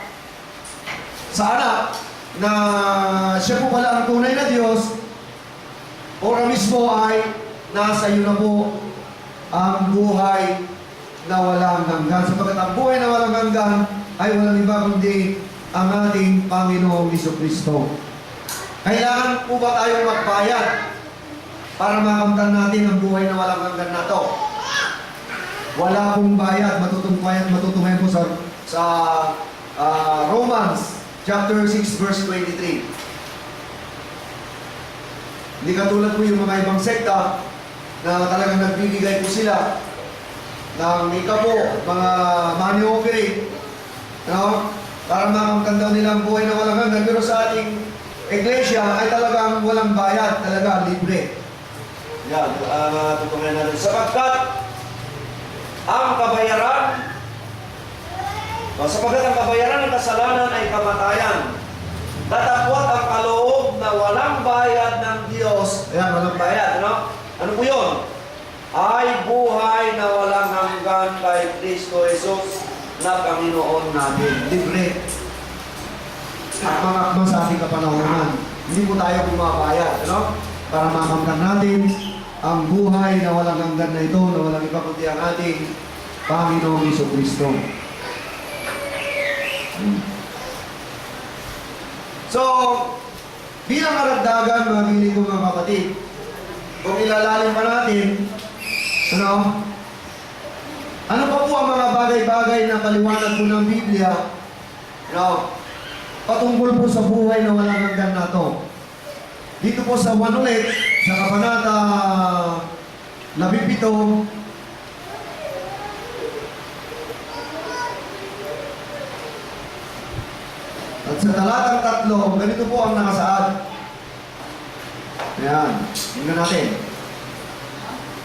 sa anak na siya po pala ang tunay na Diyos, ora mismo ay nasa iyo na po ang buhay na walang hanggan. Sapagkat ang buhay na walang hanggan ay walang iba kundi ang ating Panginoong Jesucristo. Kailangan po ba tayong magbayad para makamtan natin ang buhay na walang hanggan na to? Wala pong bayad. Matutumayan po sa Romans chapter 6 verse 23. Hindi katulad po yung mga ibang sekta na talagang nagbibigay po sila ng ikabo, mga money offering, no? Para makamtan daw nila ang buhay na walang hanggan. Pero sa ating Iglesia ay talagang walang bayad, talaga libre. Yan, tutuloy natin. Sapagkat ang kabayaran ng kasalanan ay kamatayan. Datapwat ang kaloob na walang bayad ng Diyos. Ayan, walang bayad, no? Ano po yun? Ay buhay na walang hanggan kay Kristo Jesus na Panginoon natin. Libre. At mga akma sa ating kapanahonan. Hindi po tayo bumabayad, ano? Para makamtan natin ang buhay na walang hanggan na ito, na walang iba kundi ang ating Panginoong Jesucristo. So, bilang karagdagan, mga piling ko mga kapatid, kung ilalalim pa natin, ano pa po ang mga bagay-bagay na paliwanag po ng Biblia, patungkol po sa buhay na walang hanggan na to. Dito po sa 1 ulit, sa Kabanata 17, at sa talatang 3, ganito po ang nakasaad. Ayan, tingnan natin.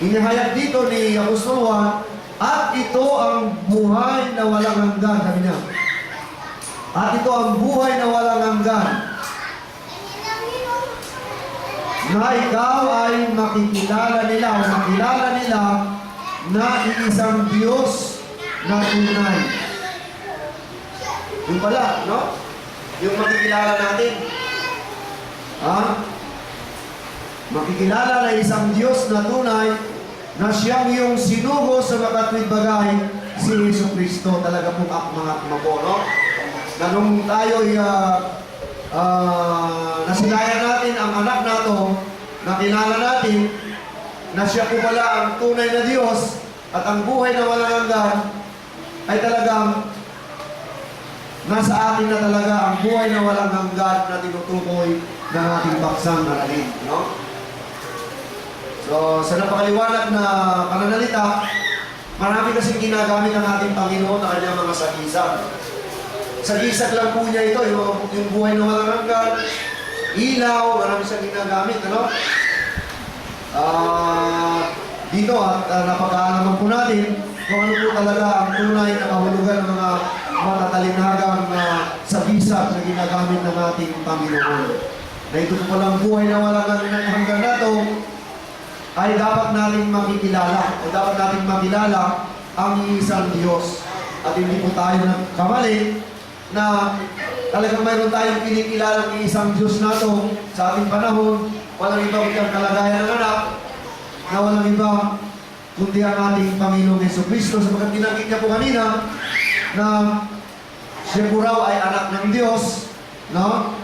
Inihayag dito ni Apostol Juan, at ito ang buhay na walang hanggan, sabi niya. At ito ang buhay na walang hanggan, na ikaw ay makikilala nila o makilala nila na iisang Diyos na tunay. Yung pala, no? Yung makikilala natin. Ha? Makikilala na isang Diyos na tunay na siyang iyong sinugo sa makatwid bagay, si Yesu Cristo. Talaga pong mga po, no? Na nung tayo'y nasilayan natin ang anak nato, nakilala natin na siya po pala ang tunay na Diyos at ang buhay na walang hanggan ay talagang nasa atin na talaga ang buhay na walang hanggan na tinutukoy ng ating baksang aralin, no? So, sa napakaliwanag na pananalita, marami kasing ginagamit ang ating Panginoon na kanyang mga sagisag. Sagisag lang po niya ito, yung buhay na walang hanggan, ilaw, marami siyang ginagamit, ano? Dito at napag-aalaman po natin kung ano po talaga ang tunay na kahulugan ng mga matatalinhagang sagisag na ginagamit ng ating Panginoon. Na ito po palang buhay na walang hanggan na ito, ay dapat natin makikilala o dapat natin makilala ang isang Diyos. At hindi po tayo kamali na talagang mayroon tayong kinikilala ng isang Diyos na ito sa ating panahon. Walang iba kundi ang kalagayan ng anak na walang iba kundi ang ating Panginoong Jesucristo. Sapagkat binanggit niya po kanina na siya po raw ay anak ng Diyos, no?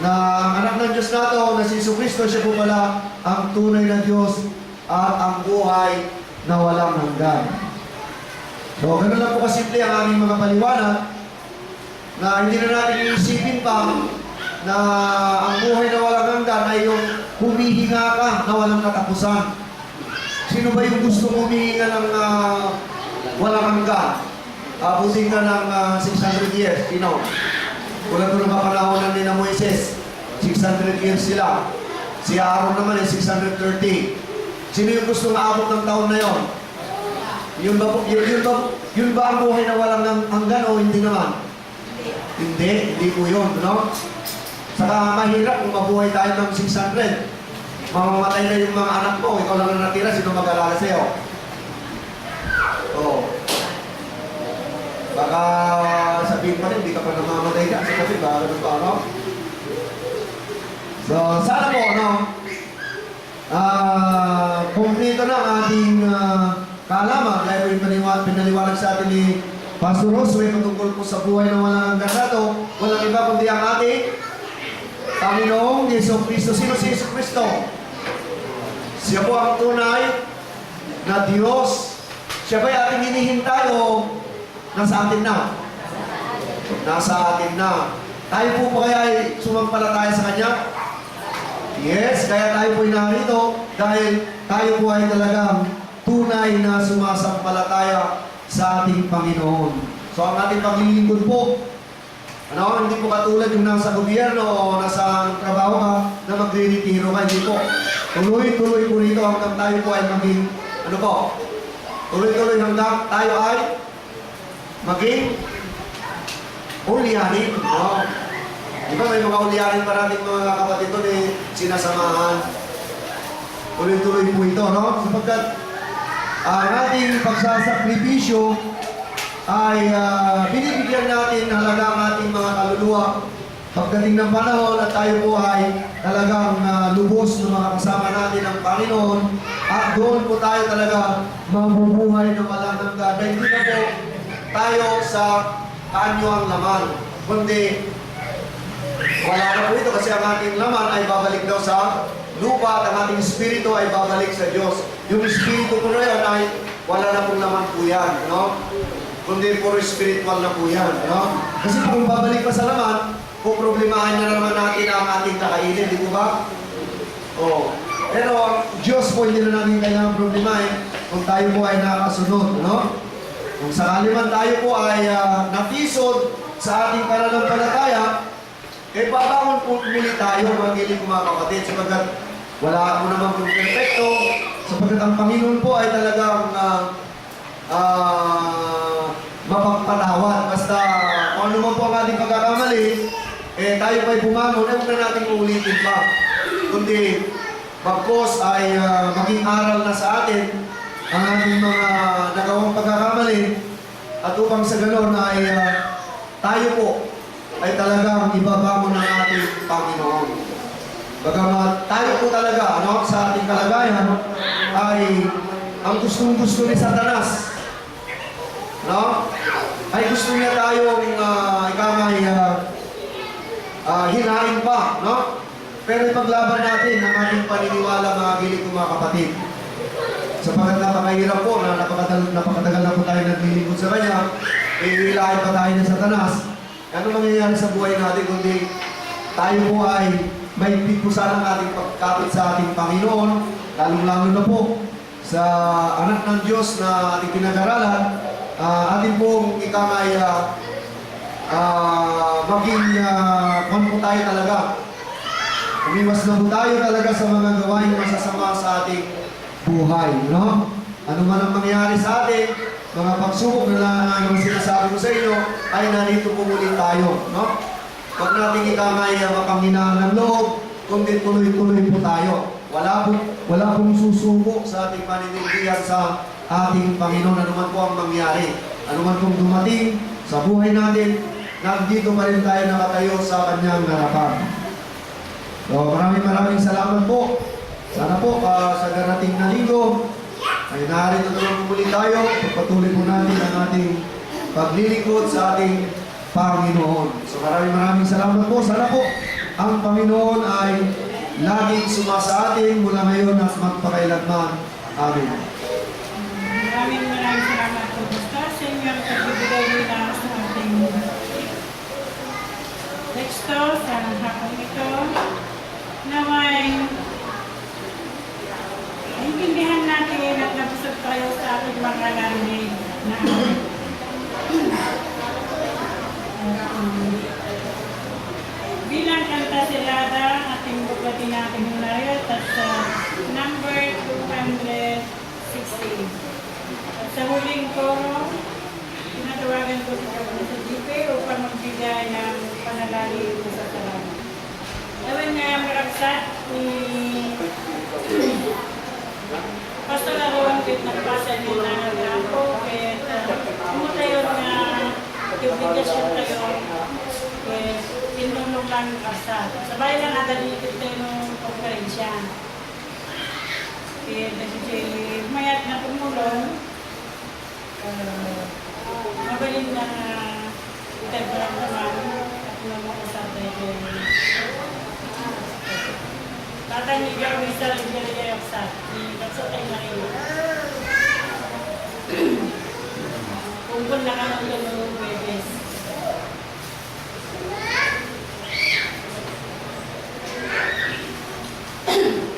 Na ang anak ng Diyos na ito, na si Jesucristo, siya po pala ang tunay na Diyos at ang buhay na walang hanggan. So, ganun lang po kasimple ang aming mga paliwanag na hindi na natin iisipin pa na ang buhay na walang hanggan ay yung humihinga ka na walang katapusan. Sino ba yung gusto humihinga ng walang hanggan? Abutin ka ng 600 years. Sino? Wala ko naman panahon ni na Moises. 600 years sila. Si Aaron naman ay 630. Sino yung gusto maabot ng taon na yon? Yun ba ang buhay na walang hanggan o hindi naman? Hindi po yun, no? Saka mahirap kung mabuhay tayo ng 600. Mamamatay na yung mga anak mo, ikaw lang na natira, sino mag-alala sa'yo? Oo. Baka sabihin pa rin, hindi ka pa namamatay ka. Kasi baka ganun pa, no? So, sana po, no? Kompleto na ang ating kaalaman. Dahil po yung pinaliwanag sa atin ni Pastor Rosway patungkol po sa buhay ng walang hanggan na ito. Walang iba kundi ang ating Panginoong Yesu Cristo. Sino si Yesu Cristo? Siya po ang tunay na Diyos. Siya ba ating hinihintay o nasa atin na? Nasa atin na. Tayo po ba kaya ay sumampalataya sa Kanya? Yes, kaya tayo po narito dahil tayo po ay talagang tunay na sumasampalataya sa ating Panginoon. So ang ating paglilingkod po, hindi po katulad yung nasa gobyerno o nasa trabaho ka na magre-retiro ka, hindi po. Tuloy-tuloy po rito hanggang tayo po ay maging, tuloy-tuloy hanggang tayo ay maging ulyanin. No? Di ba may mga ulyanin pa natin mga kapatid doon sinasamahan. Tuloy-tuloy po ito, no? Sapagkat ang ating pagsasakripisyo ay binibigyan natin halaga ang ating mga kaluluwa pagdating ng panahon at tayo po ay talagang lubos na makakasama natin ang Panginoon at doon po tayo talaga mabubuhay na walang hanggan. Dahil hindi na po tayo sa kanyo ang laman, kundi wala na po ito kasi ang ating laman ay babalik daw sa lupa at ang ating espiritu ay babalik sa Diyos. Yung espiritu po na yun ay wala na pong laman po yan, no? Kundi puro spiritual na po yan, no? Kasi kung babalik pa sa laman, problemahin na naman natin ang ating kakainin, di po ba? Oo. Pero ang Diyos po hindi na natin kailangan problemahin kung tayo po ay nakasunod, no? Kung sakali man tayo po ay napisod sa ating pananampalataya, babangon po muli tayo, mga giling mga kapatid, sapagkat Wala ako naman kung perfecto, sapagkat ang Panginoon po ay talagang mapagpatawad. Basta kung ano man po ang ating pagkakamali, tayo pa'y bumangon, huwag na natin uulitin pa. Kundi, bagkos ay maging aral na sa atin ang ating mga nagawang pagkakamali at upang sa ganon ay tayo po ay talagang ibabangon ng ating Panginoon. Bagamat tayo po talaga sa ating kalagayan ay ang gustong-gusto ni Satanas, ay gusto niya tayong hinain pa, Pero ipaglaban natin ang ating paniniwala, mga gilig ko, mga kapatid. Sapagkat napakahirap po na napakatagal na po tayo naglilingkod sa Kanya, hihilahin pa tayo ng Satanas. Ano mangyayari sa buhay natin kundi tayo po ay mahigpit po sana ang ating pagkapit sa ating Panginoon, lalong-lalo na po sa anak ng Diyos na ating pinag-aralan, ating pong ikamay maging kung po tayo talaga. Umiwas na po tayo talaga sa mga gawain masasama sa ating buhay, Ano man ang mangyari sa atin, mga pagsubok na yung sinasabi ko sa inyo, ay narito po muli tayo, Huwag nating ikamay mapanghinaan ng loob, kundi tuloy-tuloy po tayo. Wala pong susuko sa ating panindigan sa ating Panginoon, ano man po ang mangyari. Ano man pong dumating sa buhay natin, nandito pa rin tayo nakatayo sa Kanyang harapan. So, maraming salamat po. Sana po sa darating na linggo ay narito naman muli tayo. Pagpatuloy po natin ang ating paglilingkod sa ating Panginoon. So maraming salamat po. Sana po ang Panginoon ay laging sumasa atin mula ngayon at magpakailanman. Amen. Maraming salamat po, Pastor, sa inyong pagbibigay nila sa ating teksto sa hapong ito na may intindihan natin at nabusog tayo sa ating mga narinig na bilang kantasilada ating bugati natin hunayot at sa number 216. At sa huling koro, tinatawagan ko sa GP upang magbigay ng panalangin sa salamat. Ewan nga maragsat ni Pastor Aaron with nagpasa niyo na nag-ako at umutayo na ibigasyon tayo tinulong lang asa. Sabay lang nadalikit tayo ng konferensya. Mayat na tumulong mabalin na itag lang naman at namakasal tayo tatang ni Gawin sa Ligaya Yaksa ni Katsotay Marino kung na ka ng ganun Webes Thank you.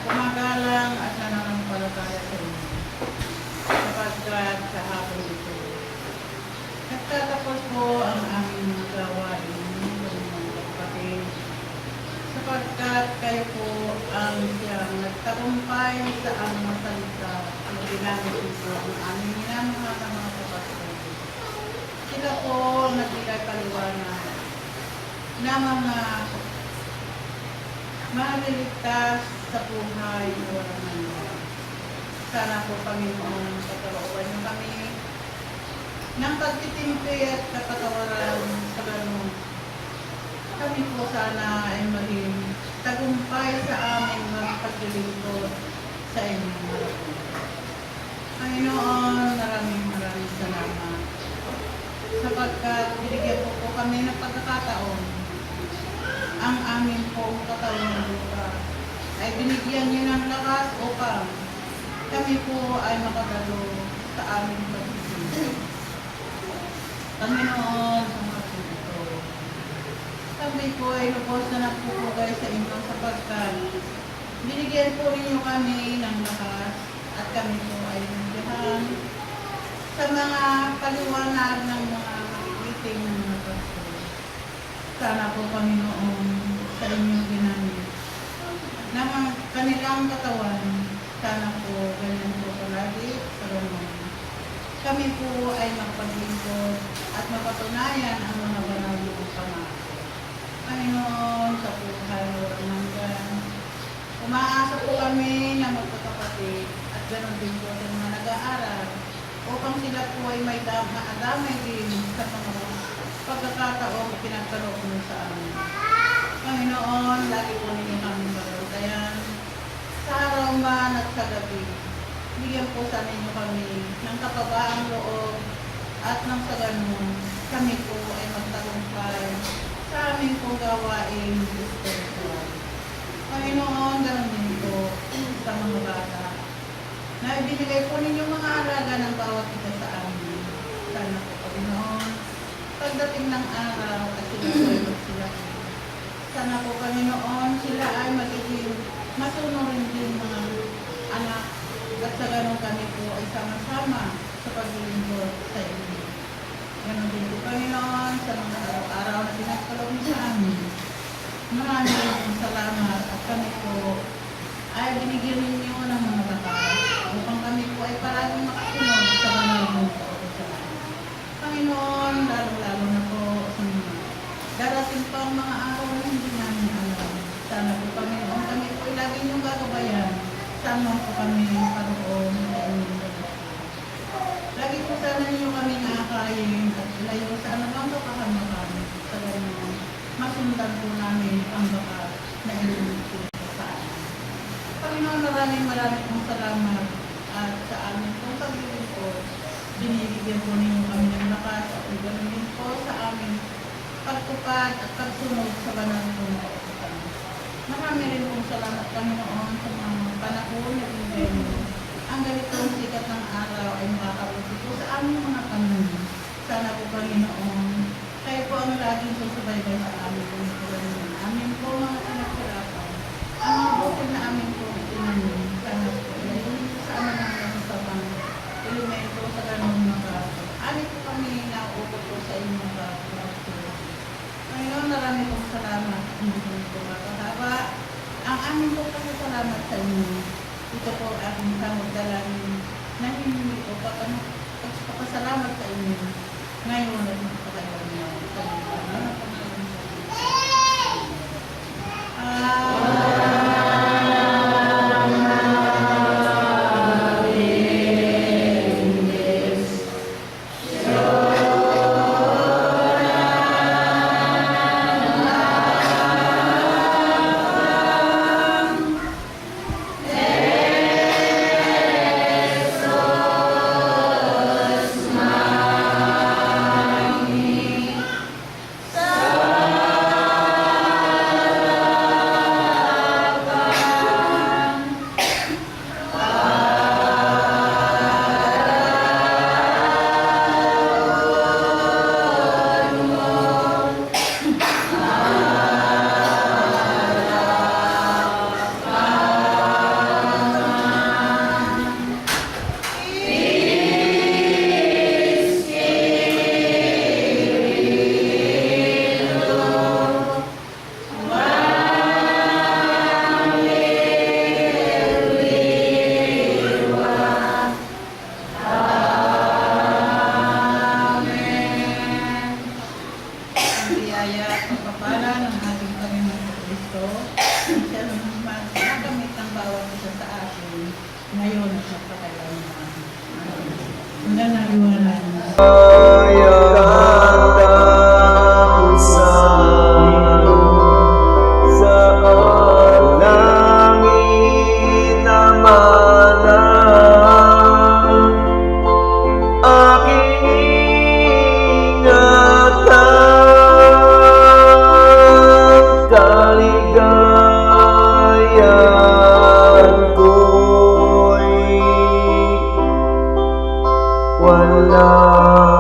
Kumagalang at nananampalataya sa inyo. Sapagkat sa hapon ito, nagtatapos po ang aming gawain ng mga kapatid, sapagkat kayo po ang siyang nagtagumpay sa aming salita at ginamit ito ang aming minamahal ng mga kapatid. Sila po nagbigay paliwanag na mga maliligtas sa buhay na walang hanggan. Sana po, Panginoon, pagkalooban niyo kami ng pagtitimpi at kapatawaran sa ganun. Kami po sana ay maging tagumpay sa aming mga paglilingkod sa inyong mga sapagkat binigyan po kami ng pagkakataon. Ang amin pong katawan ng lupa ay binigyan niyo ng lakas upang kami po ay makagalo sa aming pag-ibig. Panginoon, ang aking ito. Kami po ay lubos na nagpupugay sa inyo sapagkat binigyan po ninyo kami ng lakas at kami po ay nandiyan sa mga paliwanag ng mga magigiting ng mga pastor. Sana po, Panginoon, sa inyong ginamit na mga kanilang katawan, sana po ganyan po palagi sa ganun. Kami po ay magpaglingkod at mapatunayan ang mga banal ng pangako. Panginoon, sa buhay ng hanggan, umaasa po kami na magkakapatid at ganoon din po sa mga nag-aaral upang sila po ay may maadamay din sa mga pagkakataong pinagkaloob mo sa amin. Panginoon, lagi po ninyo kami mabantayan sa araw man at sa gabi. Bigyan po sa ninyo kami ng kapabaang loob at nang sa ganun, kami po ay magtagumpay sa aming pong gawain spiritual. Panginoon, ganun din po sa mga bata na ibinigay po ninyo mga alaga ng bawat isa sa amin. Sana po, Panginoon, pagdating ng araw at sila po ay magsilaki. Sana po, Panginoon, sila ay magiging masunurin din mga anak at sa ganun kami po ay sama-sama sa paglilingkod sa inyo. Ganun din po, Panginoon, sa mga araw-araw na pinagkaloob niyo sa amin. Maraming salamat at kami po ay binigyan ninyo ng mga batas upang kami po ay palaging makasunod sa banal mong kautusan. Panginoon, lalo-lalo na po sa mga darating pa ang mga araw na hindi namin alam. Sana po, Panginoon, kami po ay lagi niyong gagabayan. Sama po kami paroon sa inyong gagastos. Lagi po sana ninyo kami nakakain at ilayo sa anumang kapahamakan sa ganyan. Masundan po namin ang bakat na inyong sa amin. Panginoon, maraming pong salamat at sa amin pong paglilingkod. Binibigyan po ninyo kami ng lakas at ganoon din po sa amin pagtupad at pagsunod sa banal pong kautusan. Marami rin pong salamat, Panginoon, sa mga panahon na binigay niyo. Ang ganitong sikat ng araw ay makakabuti po sa aming mga Panginoon. Sana po, Panginoon, kayo po ang laging susubaybay sa amin po ng amin po mga pinagsirapan. Ang mga bukid na amin po itinanin. Sana po, ilayon sa amin ang kasasabang elemento sa ganong mga amin po kami nauupo po sa inyong mga Panginoon, marami pong salamat. Hindi po makahaba. Ang amin po pasasalamat sa inyo. Ito po aking samagdalangin na hindi po pagpapasalamat sa inyo. Ngayon at magpapagawa niyo. Aking wala